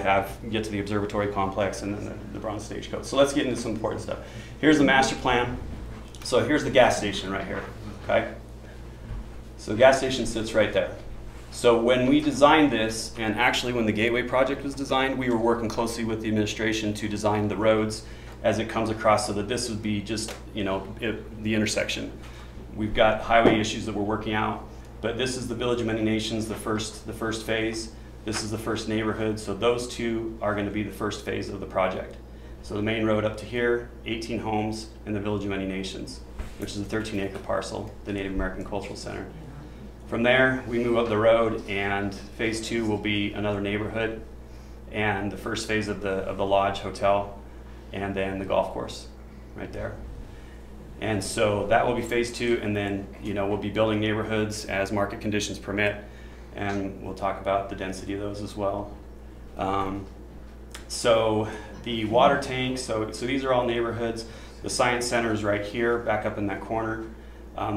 get to the observatory complex and then the bronze stagecoach. So let's get into some important stuff. Here's the master plan. So here's the gas station right here, okay? So the gas station sits right there. So when we designed this, and actually when the Gateway project was designed, we were working closely with the administration to design the roads as it comes across so that this would be just, the intersection. We've got highway issues that we're working out, but this is the Village of Many Nations, the first phase. This is the first neighborhood, so those two are going to be the first phase of the project. So the main road up to here, 18 homes in the Village of Many Nations, which is a 13-acre parcel, the Native American Cultural Center. From there, we move up the road, and phase 2 will be another neighborhood, and the first phase of the lodge hotel, and then the golf course right there. And so that will be phase 2, and then we'll be building neighborhoods as market conditions permit, and we'll talk about the density of those as well. So the water tank, so these are all neighborhoods. The Science Center is right here, back up in that corner.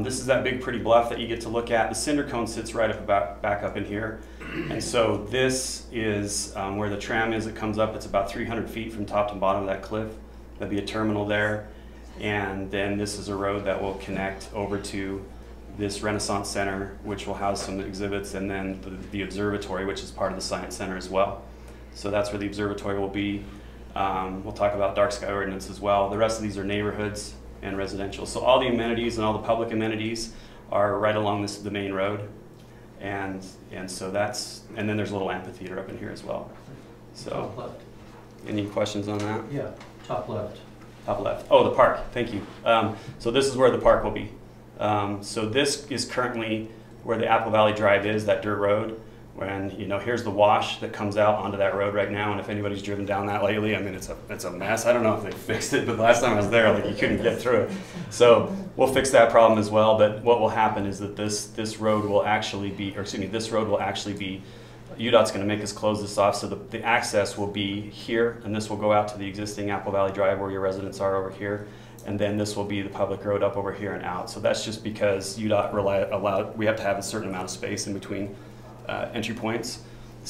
This is that big pretty bluff that you get to look at. The cinder cone sits right up back up in here. And so this is where the tram is. It comes up, it's about 300 feet from top to bottom of that cliff. There'll be a terminal there. And then this is a road that will connect over to this Renaissance Center, which will house some exhibits, and then the observatory, which is part of the Science Center as well. So that's where the observatory will be. We'll talk about dark sky ordinance as well. The rest of these are neighborhoods and residential. So all the amenities and all the public amenities are right along the main road. And so and then there's a little amphitheater up in here as well. So, Top left. Any questions on that? Yeah, top left. Top left. Oh, the park. Thank you. So this is where the park will be. So this is currently where the Apple Valley Drive is, that dirt road. When here's the wash that comes out onto that road right now, and if anybody's driven down that lately, I mean it's a mess. I don't know if they fixed it, but the last time I was there, you couldn't get through it. So we'll fix that problem as well. But what will happen is that this road will actually be, UDOT's going to make us close this off, so the access will be here, and this will go out to the existing Apple Valley Drive where your residents are over here. And then this will be the public road up over here and out. So that's just because UDOT we have to have a certain amount of space in between entry points.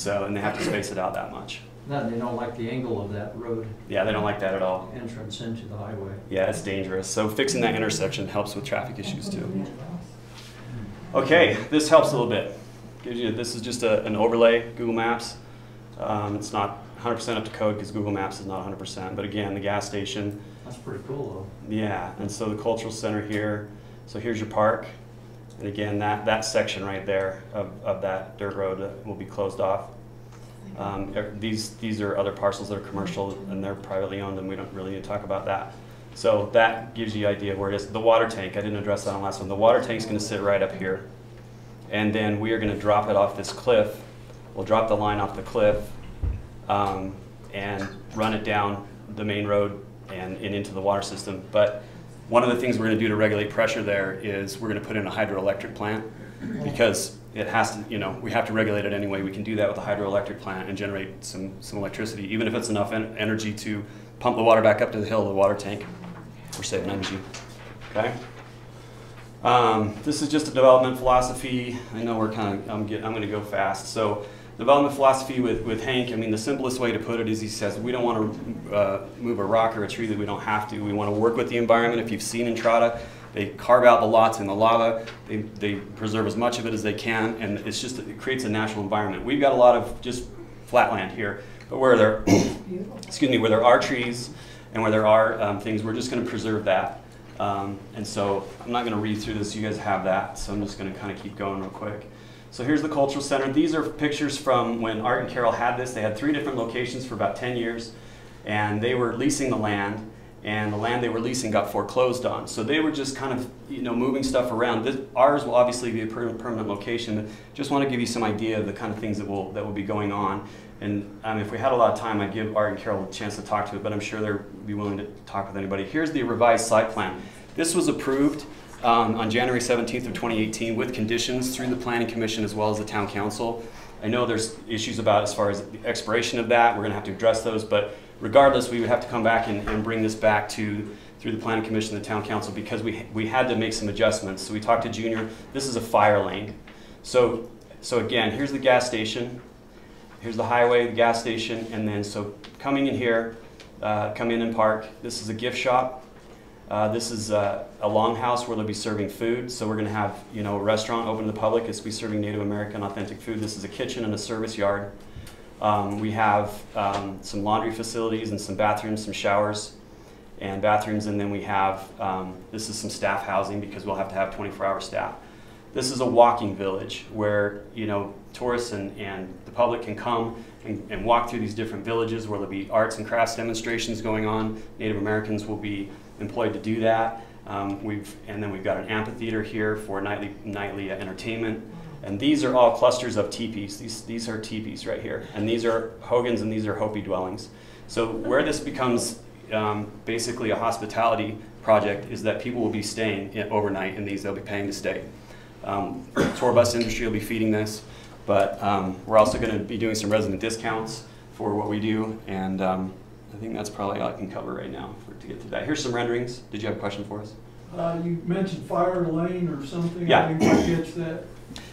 And they have to space it out that much. No, they don't like the angle of that road. Yeah, they don't like that at all. Entrance into the highway. Yeah, it's dangerous. So fixing that intersection helps with traffic issues too. Okay, this helps a little bit. This is just an overlay, Google Maps. It's not 100% up to code because Google Maps is not 100%. But again, the gas station. That's pretty cool though. Yeah, and so the cultural center here. So here's your park. And again, that section right there of that dirt road will be closed off. These are other parcels that are commercial and they're privately owned, and we don't really need to talk about that. So that gives you an idea of where it is. The water tank, I didn't address that on the last one. The water tank's going to sit right up here. And then we are going to drop it off this cliff. We'll drop the line off the cliff and run it down the main road and into the water system. But one of the things we're going to do to regulate pressure there is we're going to put in a hydroelectric plant, because it has to, we have to regulate it anyway. We can do that with a hydroelectric plant and generate some electricity, even if it's enough energy to pump the water back up to the hill of the water tank. We're saving energy. Okay. This is just a development philosophy. I know I'm going to go fast. So development philosophy with Hank, I mean, the simplest way to put it is he says, we don't want to move a rock or a tree that we don't have to. We want to work with the environment. If you've seen Entrada, they carve out the lots in the lava. They preserve as much of it as they can, and it creates a natural environment. We've got a lot of just flat land here, but where there, where there are trees and where there are things, we're just going to preserve that. And so I'm not going to read through this. You guys have that, so I'm just going to kind of keep going real quick. So here's the cultural center. These are pictures from when Art and Carol had this. They had 3 different locations for about 10 years, and they were leasing the land, and the land they were leasing got foreclosed on. So they were just kind of moving stuff around. Ours will obviously be a permanent location. Just want to give you some idea of the kind of things that will be going on. And if we had a lot of time, I'd give Art and Carol a chance to talk to it, but I'm sure they'd be willing to talk with anybody. Here's the revised site plan. This was approved on January 17th of 2018 with conditions through the Planning Commission as well as the Town Council. I know there's issues about as far as the expiration of that. We're going to have to address those, but regardless, we would have to come back and bring this back through the Planning Commission and the Town Council because we had to make some adjustments. So we talked to Junior. This is a fire lane. So again, here's the gas station. Here's the highway, the gas station, and then so coming in here, come in and park. This is a gift shop. This is a longhouse where they'll be serving food. So we're going to have a restaurant open to the public. It's be serving Native American authentic food. This is a kitchen and a service yard. We have some laundry facilities and some bathrooms, some showers and bathrooms, and then we have this is some staff housing because we'll have to have 24-hour staff. This is a walking village where tourists and the public can come and walk through these different villages where there'll be arts and crafts demonstrations going on. Native Americans will be employed to do that. And then we've got an amphitheater here for nightly entertainment. And these are all clusters of teepees. These are teepees right here. And these are Hogans and these are Hopi dwellings. So where this becomes basically a hospitality project is that people will be staying overnight in these. They'll be paying to stay. Tour bus industry will be feeding this. But we're also going to be doing some resident discounts for what we do. And I think that's probably all I can cover right now to get to that. Here's some renderings. Did you have a question for us? You mentioned fire lane or something. Yeah. I didn't quite catch that.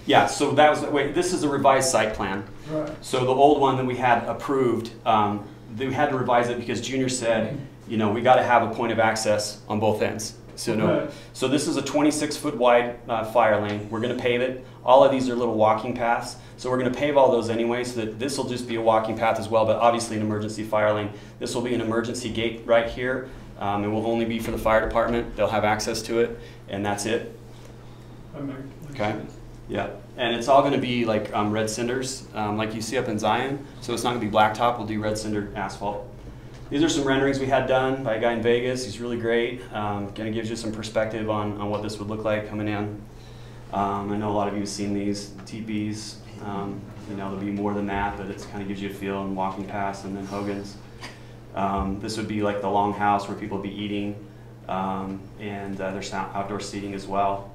Yeah, so that was, this is a revised site plan. Right. So the old one that we had approved, they had to revise it because Junior said, we got to have a point of access on both ends. So Okay. So this is a 26-foot wide fire lane. We're going to pave it. All of these are little walking paths. So we're going to pave all those anyway, so that this will just be a walking path as well, but obviously an emergency fire lane. This will be an emergency gate right here. It will only be for the fire department. They'll have access to it, and that's it. Okay. Yeah, and it's all going to be like red cinders, like you see up in Zion. So it's not going to be blacktop. We'll do red cinder asphalt. These are some renderings we had done by a guy in Vegas. He's really great. Kind of gives you some perspective on what this would look like coming in. I know a lot of you have seen these teepees. There'll be more than that, but it kind of gives you a feel and walking past, and then Hogan's. This would be like the longhouse where people will be eating, and there's outdoor seating as well.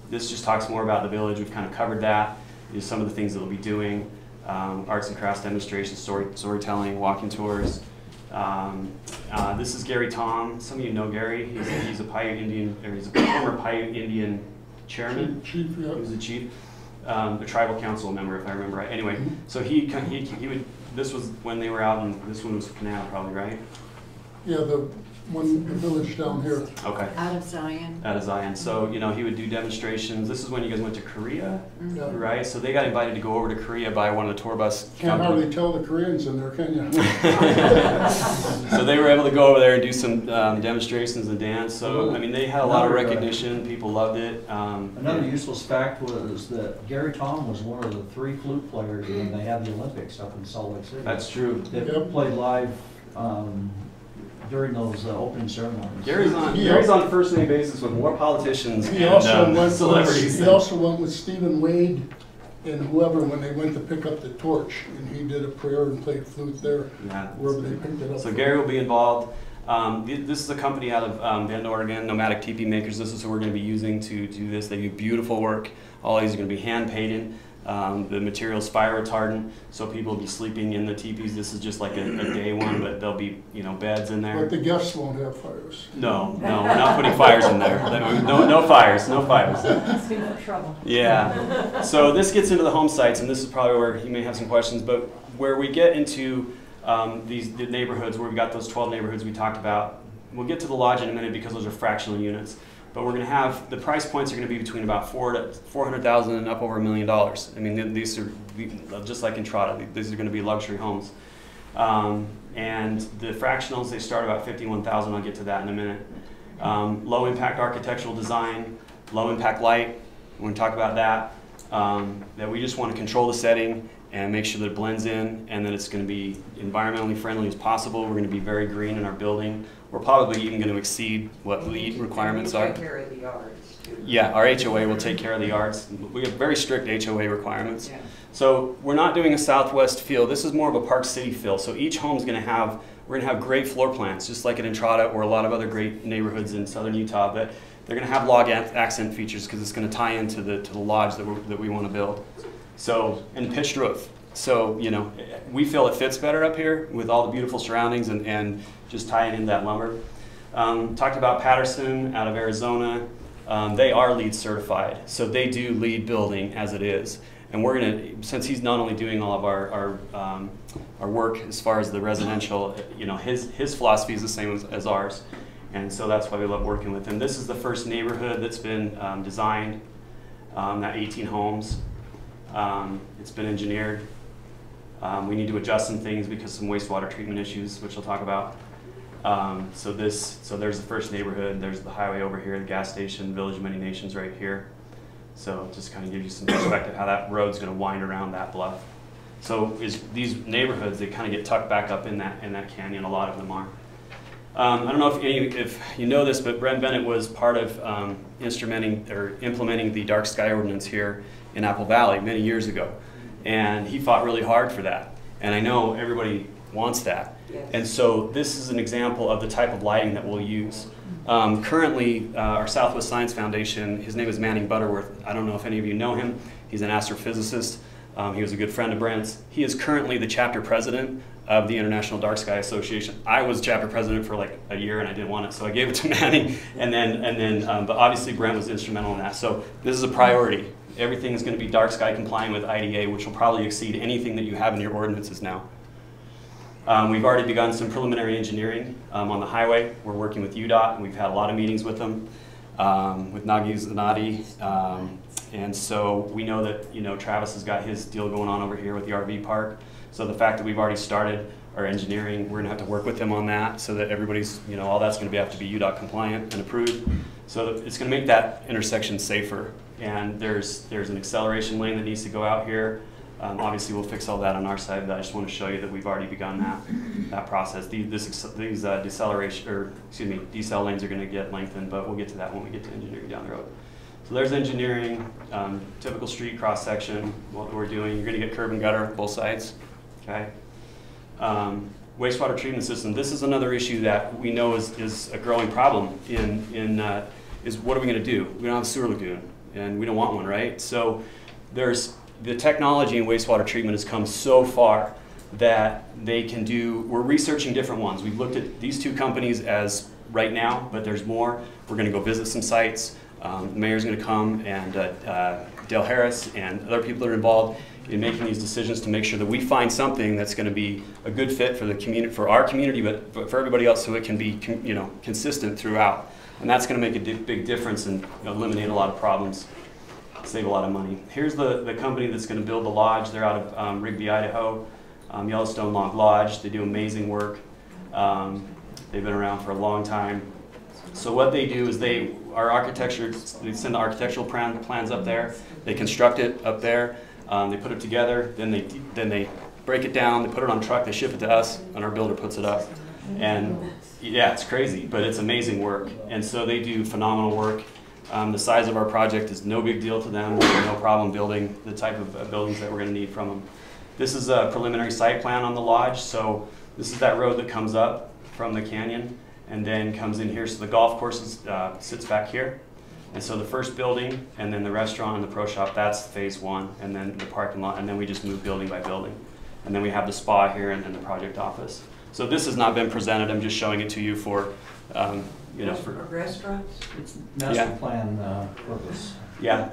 This just talks more about the village. We've kind of covered that. These are some of the things that we'll be doing. Arts and crafts demonstrations, storytelling, walking tours. This is Gary Tom. Some of you know Gary. He's a Paiute Indian, or he's a former Paiute Indian chairman. Chief, yeah. He was a chief, a tribal council member, if I remember right. Anyway, so he would. This was when they were out, and this one was Canal, probably, right? Yeah, the village down here. Okay. Out of Zion. Out of Zion. So, he would do demonstrations. This is when you guys went to Korea, Yeah. right? So they got invited to go over to Korea by one of the tour bus Can't companies. hardly tell the Koreans in there, can you? So they were able to go over there and do some demonstrations and dance. So, they had a lot of recognition. People loved it. Another useless fact was that Gary Tom was one of the 3 flute players when they had the Olympics up in Salt Lake City. That's true. They played live during those opening ceremonies. Gary's on first name basis with more politicians He and also celebrities. He also went with Stephen Wade and whoever when they went to pick up the torch, and he did a prayer and played flute there, wherever they picked it up. So Gary will be involved. This is a company out of Bend, Oregon, Nomadic Teepee Makers. This is who we're going to be using to do this. They do beautiful work. All these are going to be hand painted. The material is fire retardant, so people will be sleeping in the teepees. This is just like a day one, but there'll be beds in there. But the guests won't have fires. No, we're not putting fires in there. No fires, no fires. That's been for trouble. Yeah. So this gets into the home sites, and this is probably where you may have some questions. But where we get into the neighborhoods, where we've got those 12 neighborhoods we talked about, we'll get to the lodge in a minute because those are fractional units. But we're going to have, the price points are going to be between about $400,000 and up over $1 million. These are, just like Entrada, these are going to be luxury homes. And the fractionals, they start about $51,000. I'll get to that in a minute. Low impact architectural design, low impact light. We're going to talk about that. That we just want to control the setting and make sure that it blends in, and that it's going to be environmentally friendly as possible. We're going to be very green in our building. We're probably even going to exceed what LEED requirements are. Take care of the yards. Yeah, our HOA will take care of the yards. We have very strict HOA requirements. Yeah. So we're not doing a southwest feel. This is more of a Park City feel. So each home's going to have, we're going to have great floor plans, just like at Entrada or a lot of other great neighborhoods in southern Utah. But they're going to have log accent features because it's going to tie into the lodge that we want to build. So, and pitched roof. So, you know, we feel it fits better up here with all the beautiful surroundings and just tying in that lumber. Talked about Patterson out of Arizona. They are LEED certified, so they do LEED building as it is. And we're gonna, since he's not only doing all of our work as far as the residential, you know, his philosophy is the same as ours. And so that's why we love working with him. This is the first neighborhood that's been designed, that 18 homes. It's been engineered. We need to adjust some things because some wastewater treatment issues, which I'll talk about. So there's the first neighborhood, there's the highway over here, the gas station, Village of Many Nations right here. So just kind of give you some perspective how that road's going to wind around that bluff. So these neighborhoods, they kind of get tucked back up in that canyon, a lot of them are. I don't know if you know this, but Brent Bennett was part of implementing the dark sky ordinance here in Apple Valley many years ago. And he fought really hard for that. And I know everybody wants that. Yes. And so this is an example of the type of lighting that we'll use. Currently, our Southwest Science Foundation, his name is Manning Butterworth. I don't know if any of you know him. He's an astrophysicist. He was a good friend of Brent's. He is currently the chapter president of the International Dark Sky Association. I was chapter president for like a year and I didn't want it, so I gave it to Manning. But obviously Brent was instrumental in that. So this is a priority. Everything is going to be dark sky compliant with IDA, which will probably exceed anything that you have in your ordinances now. We've already begun some preliminary engineering on the highway. We're working with UDOT, and we've had a lot of meetings with them, with Nagi Zanati. And so we know that, you know, Travis has got his deal going on over here with the RV park. So the fact that we've already started our engineering, we're gonna have to work with him on that so that everybody's, you know, all that's gonna have to be UDOT compliant and approved. So it's gonna make that intersection safer. And there's an acceleration lane that needs to go out here. Obviously, we'll fix all that on our side, but I just want to show you that we've already begun that process. These decel lanes are going to get lengthened, but we'll get to that when we get to engineering down the road. So there's engineering, typical street cross section. What we're doing, you're going to get curb and gutter both sides. Okay. Wastewater treatment system. This is another issue that we know is a growing problem. Is what are we going to do? We don't have a sewer lagoon, and we don't want one, right? So the technology in wastewater treatment has come so far that they can do, we're researching different ones. We've looked at these two companies as right now, but there's more. We're going to go visit some sites. The mayor's going to come, and Dale Harris and other people that are involved in making these decisions to make sure that we find something that's going to be a good fit for the community, for our community, but for everybody else, so it can be, you know, consistent throughout. And that's going to make a big difference and eliminate a lot of problems. Save a lot of money. Here's the company that's going to build the lodge. They're out of Rigby, Idaho, Yellowstone Log Lodge. They do amazing work. They've been around for a long time. So what they do is they send the architectural plans up there. They construct it up there. They put it together. Then they break it down. They put it on a truck. They ship it to us, and our builder puts it up. And yeah, it's crazy, but it's amazing work. And so they do phenomenal work. The size of our project is no big deal to them. We have no problem building the type of buildings that we're going to need from them. This is a preliminary site plan on the lodge. So this is that road that comes up from the canyon and then comes in here. So the golf course sits back here. And so the first building and then the restaurant and the pro shop, that's phase one. And then the parking lot. And then we just move building by building. And then we have the spa here and then the project office. So this has not been presented. I'm just showing it to you for you know, for restaurants? It's master plan purpose. Yeah,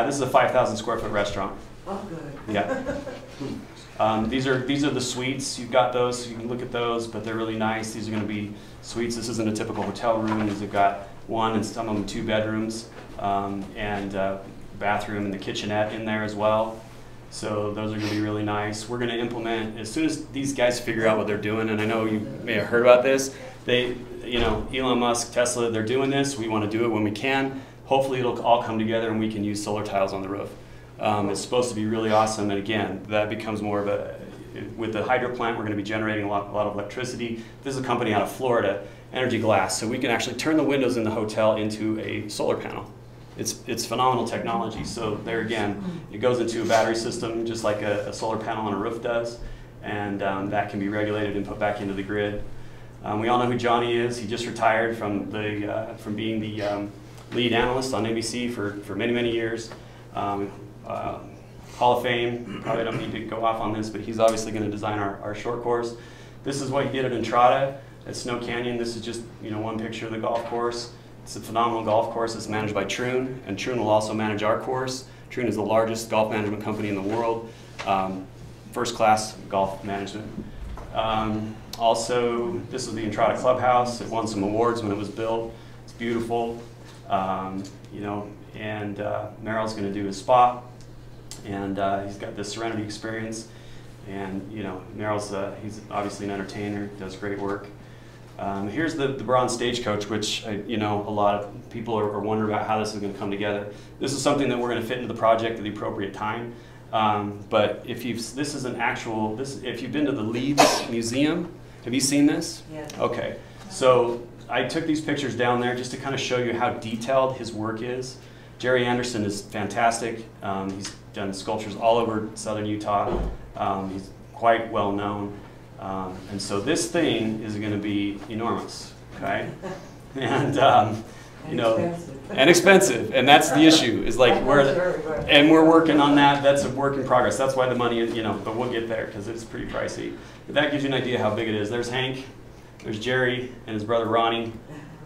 this is a 5,000 square foot restaurant. Oh, good. Yeah. These are the suites. You've got those, so you can look at those, but they're really nice. These are going to be suites. This isn't a typical hotel room. These have got one and some of them 2 bedrooms and bathroom and the kitchenette in there as well. So those are going to be really nice. We're going to implement, as soon as these guys figure out what they're doing, and I know you may have heard about this, you know, Elon Musk, Tesla, they're doing this. We want to do it when we can. Hopefully it'll all come together and we can use solar tiles on the roof. It's supposed to be really awesome, and again, that becomes more of a, with the hydro plant, we're going to be generating a lot of electricity. This is a company out of Florida, Energy Glass, so we can actually turn the windows in the hotel into a solar panel. It's phenomenal technology. So there again, it goes into a battery system just like a solar panel on a roof does, and that can be regulated and put back into the grid. We all know who Johnny is. He just retired from being the lead analyst on NBC for many, many years. Hall of Fame, probably don't need to go off on this, but he's obviously going to design our short course. This is what he did at Entrada at Snow Canyon. This is just one picture of the golf course. It's a phenomenal golf course. It's managed by Troon, and Troon will also manage our course. Troon is the largest golf management company in the world, first-class golf management. Also, this is the Entrada Clubhouse. It won some awards when it was built. It's beautiful, and Merrill's going to do his spa. And he's got the Serenity Experience, and Merrill's he's obviously an entertainer, does great work. Here's the Bronze Stagecoach, which a lot of people are wondering about how this is going to come together. This is something that we're going to fit into the project at the appropriate time. But if you've been to the Leeds Museum, have you seen this? Yes. Okay, so I took these pictures down there just to kind of show you how detailed his work is. Jerry Anderson is fantastic. He's done sculptures all over southern Utah. He's quite well known. And so this thing is going to be enormous, okay? And, and expensive. And that's the issue, is like we're working on that. That's a work in progress. That's why the money, but we'll get there because it's pretty pricey. But that gives you an idea how big it is. There's Hank, there's Jerry, and his brother Ronnie.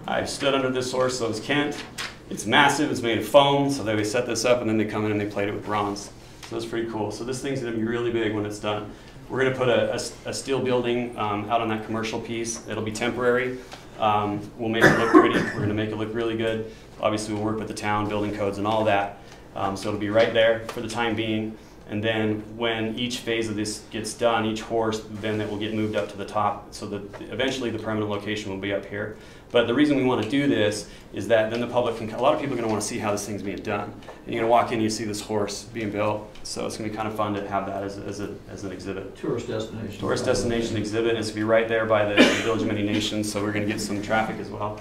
I've stood under this horse, so is Kent. It's massive, it's made of foam, so they set this up and then they come in and they plate it with bronze. So that's pretty cool. So this thing's gonna be really big when it's done. We're gonna put a steel building out on that commercial piece. It'll be temporary. We'll make it look pretty. We're gonna make it look really good. Obviously we'll work with the town, building codes and all that. So it'll be right there for the time being. And then when each phase of this gets done, each horse, then it will get moved up to the top so that eventually the permanent location will be up here. But the reason we want to do this is that then the public can, a lot of people are going to want to see how this thing's being done. And you're going to walk in and you see this horse being built. So it's going to be kind of fun to have that as an exhibit. Tourist destination. Tourist destination exhibit. It's going to be right there by the Village of Many Nations, so we're going to get some traffic as well.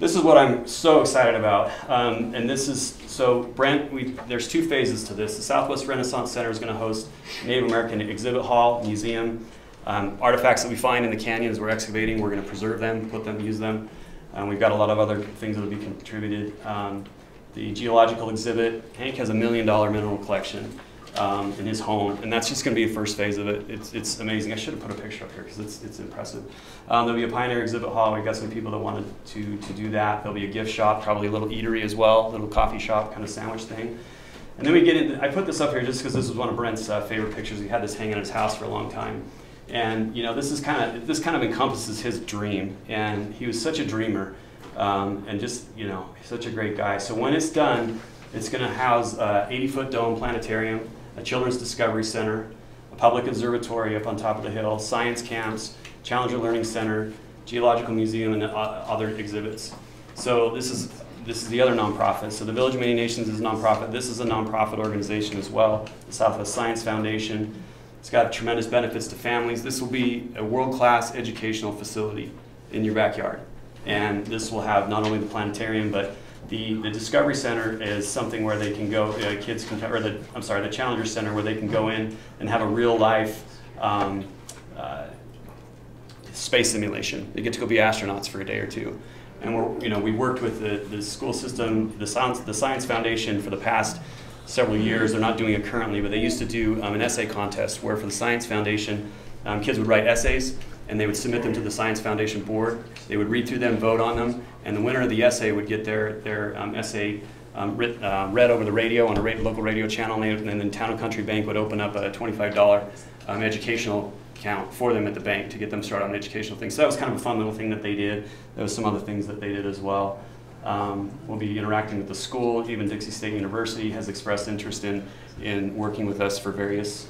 This is what I'm so excited about, and this is, so Brent, there's two phases to this. The Southwest Renaissance Center is going to host Native American exhibit hall, museum, artifacts that we find in the canyons we're excavating, we're going to preserve them, put them, use them. We've got a lot of other things that will be contributed. The geological exhibit, Hank has $1 million mineral collection in his home, and that's just going to be the first phase of it. It's amazing. I should have put a picture up here because it's impressive. There'll be a Pioneer exhibit hall. We've got some people that wanted to do that. There'll be a gift shop, probably a little eatery as well, a little coffee shop kind of sandwich thing. And then we get into, I put this up here just because this was one of Brent's favorite pictures. He had this hanging in his house for a long time. And this kind of encompasses his dream. And he was such a dreamer, and just such a great guy. So when it's done, it's going to house an 80-foot dome planetarium, a children's discovery center, a public observatory up on top of the hill, science camps, Challenger Learning Center, geological museum, and other exhibits. So this is the other nonprofit. So the Village of Many Nations is a nonprofit. This is a nonprofit organization as well, the Southwest Science Foundation. It's got tremendous benefits to families. This will be a world-class educational facility in your backyard. And this will have not only the planetarium, but the Discovery Center is something where they can go, kids can, or the Challenger Center, where they can go in and have a real-life space simulation. They get to go be astronauts for a day or two. And we worked with the school system, the Science Foundation for the past several years. They're not doing it currently, but they used to do an essay contest where for the Science Foundation, kids would write essays and they would submit them to the Science Foundation board. They would read through them, vote on them, and the winner of the essay would get their essay read over the radio on a local radio channel, and then Town and Country Bank would open up a $25 educational account for them at the bank to get them started on educational things. So that was kind of a fun little thing that they did. There was some other things that they did as well. We'll be interacting with the school. Even Dixie State University has expressed interest in working with us for various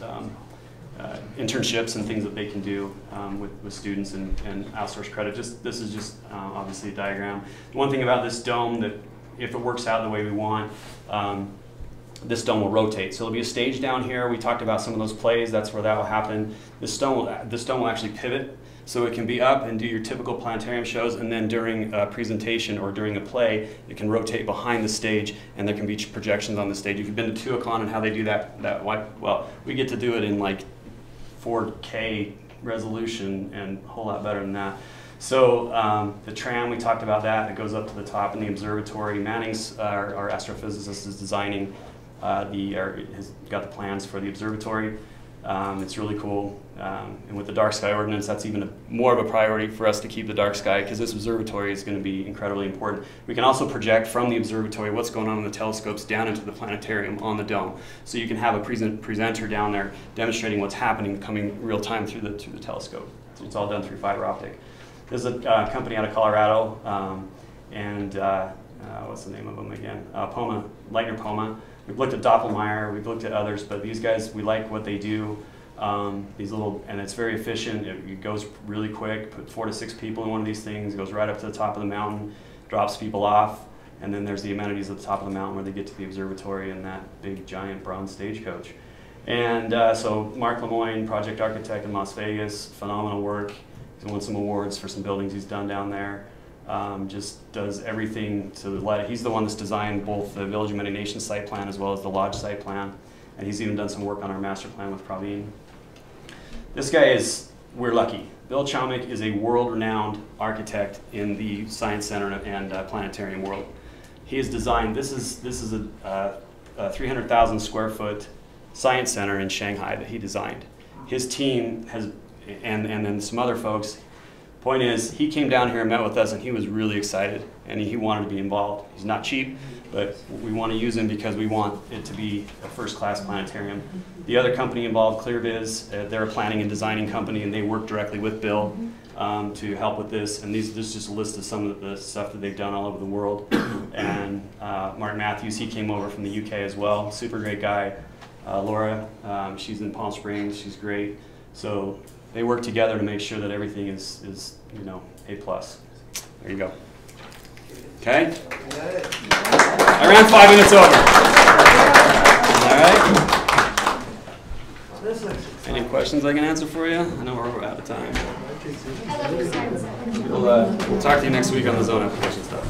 internships and things that they can do with students and outsource credit. This is just obviously a diagram. One thing about this dome, that if it works out the way we want, this dome will rotate. So there'll be a stage down here. We talked about some of those plays. That's where that will happen. This dome will actually pivot. So it can be up and do your typical planetarium shows, and then during a presentation or during a play, it can rotate behind the stage, and there can be projections on the stage. If you've been to Tuacahn and how they do that, well, we get to do it in like 4K resolution and a whole lot better than that. So the tram, we talked about that. It goes up to the top in the observatory. Manning's, our astrophysicist, is designing has got the plans for the observatory. It's really cool. And with the dark sky ordinance, that's even more of a priority for us to keep the dark sky, because this observatory is going to be incredibly important. We can also project from the observatory what's going on in the telescopes down into the planetarium on the dome. So you can have a presenter down there demonstrating what's happening, coming real time through the telescope. So it's all done through fiber optic. There's a company out of Colorado, what's the name of them again? Poma, Leitner Poma. We've looked at Doppelmayr, we've looked at others, but these guys, we like what they do. And it's very efficient. It goes really quick. Put 4 to 6 people in one of these things. It goes right up to the top of the mountain, drops people off, and then there's the amenities at the top of the mountain where they get to the observatory and that big giant bronze stagecoach. And so Mark Lemoyne, project architect in Las Vegas, phenomenal work. He's won some awards for some buildings he's done down there. Just does everything to let it. He's the one that's designed both the Village of Many Nations site plan as well as the lodge site plan. And he's even done some work on our master plan with Praveen. This guy we're lucky. Bill Chaumek is a world-renowned architect in the Science Center and planetarium world. He has designed, this is a 300,000 square foot science center in Shanghai that he designed. His team has, and then some other folks. Point is, he came down here and met with us, and he was really excited, and he wanted to be involved. He's not cheap, but we want to use him because we want it to be a first-class planetarium. The other company involved, ClearViz, they're a planning and designing company, and they work directly with Bill to help with this. And this is just a list of some of the stuff that they've done all over the world. And Martin Matthews, he came over from the UK as well. Super great guy. Laura, she's in Palm Springs. She's great. So they work together to make sure that everything is A+. There you go. Okay? I ran 5 minutes over. All right? Any questions I can answer for you? I know we're out of time. We'll talk to you next week on the zone application stuff.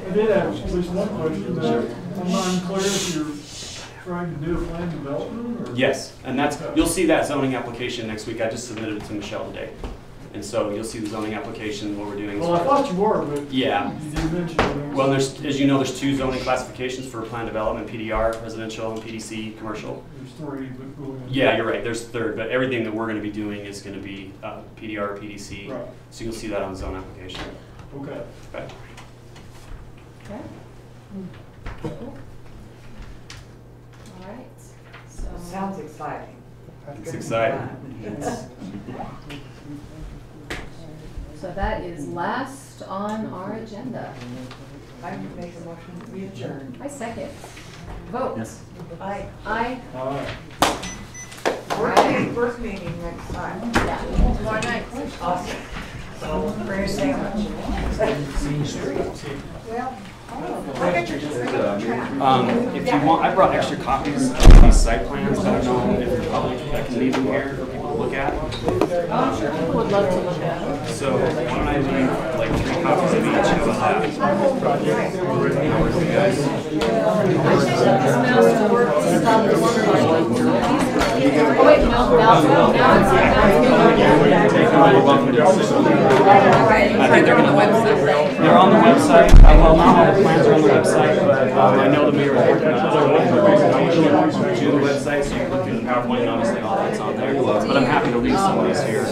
I did have at least one question. I'm not unclear if you're trying to do a plan development? Or? Yes, and you'll see that zoning application next week. I just submitted it to Michelle today. And so you'll see the zoning application, what we're doing. Well, I thought you were, but yeah. You did mention it. Well, as you know, there's 2 zoning classifications for plan development, PDR, residential, and PDC, commercial. There's 3, but yeah, you're right, there's 3rd, but everything that we're going to be doing is going to be PDR or PDC. Right. So you'll see that on the zone application. Okay. Okay. Okay. Cool. All right. So Sounds exciting. It's exciting. So that is last on our agenda. I would make a motion that we adjourn. I second. Vote. Yes. Aye. Aye. First meeting next time. Yeah. Tomorrow night. Awesome. So, bring a sandwich. Well, if you want, I brought extra copies of these site plans. I don't know if the public, I can leave them here for people to look at. I'm sure people would love to look at it. So why don't I leave like 3 copies of each of that? This mouse to work to stop the one. Oh wait, no, I think they're on the website. They're on the website. Well, not all the plans are on the website, but I know the mayor was working on it. To the website, so you can look through the PowerPoint, and obviously all that's on there. But I'm happy to leave some of these here.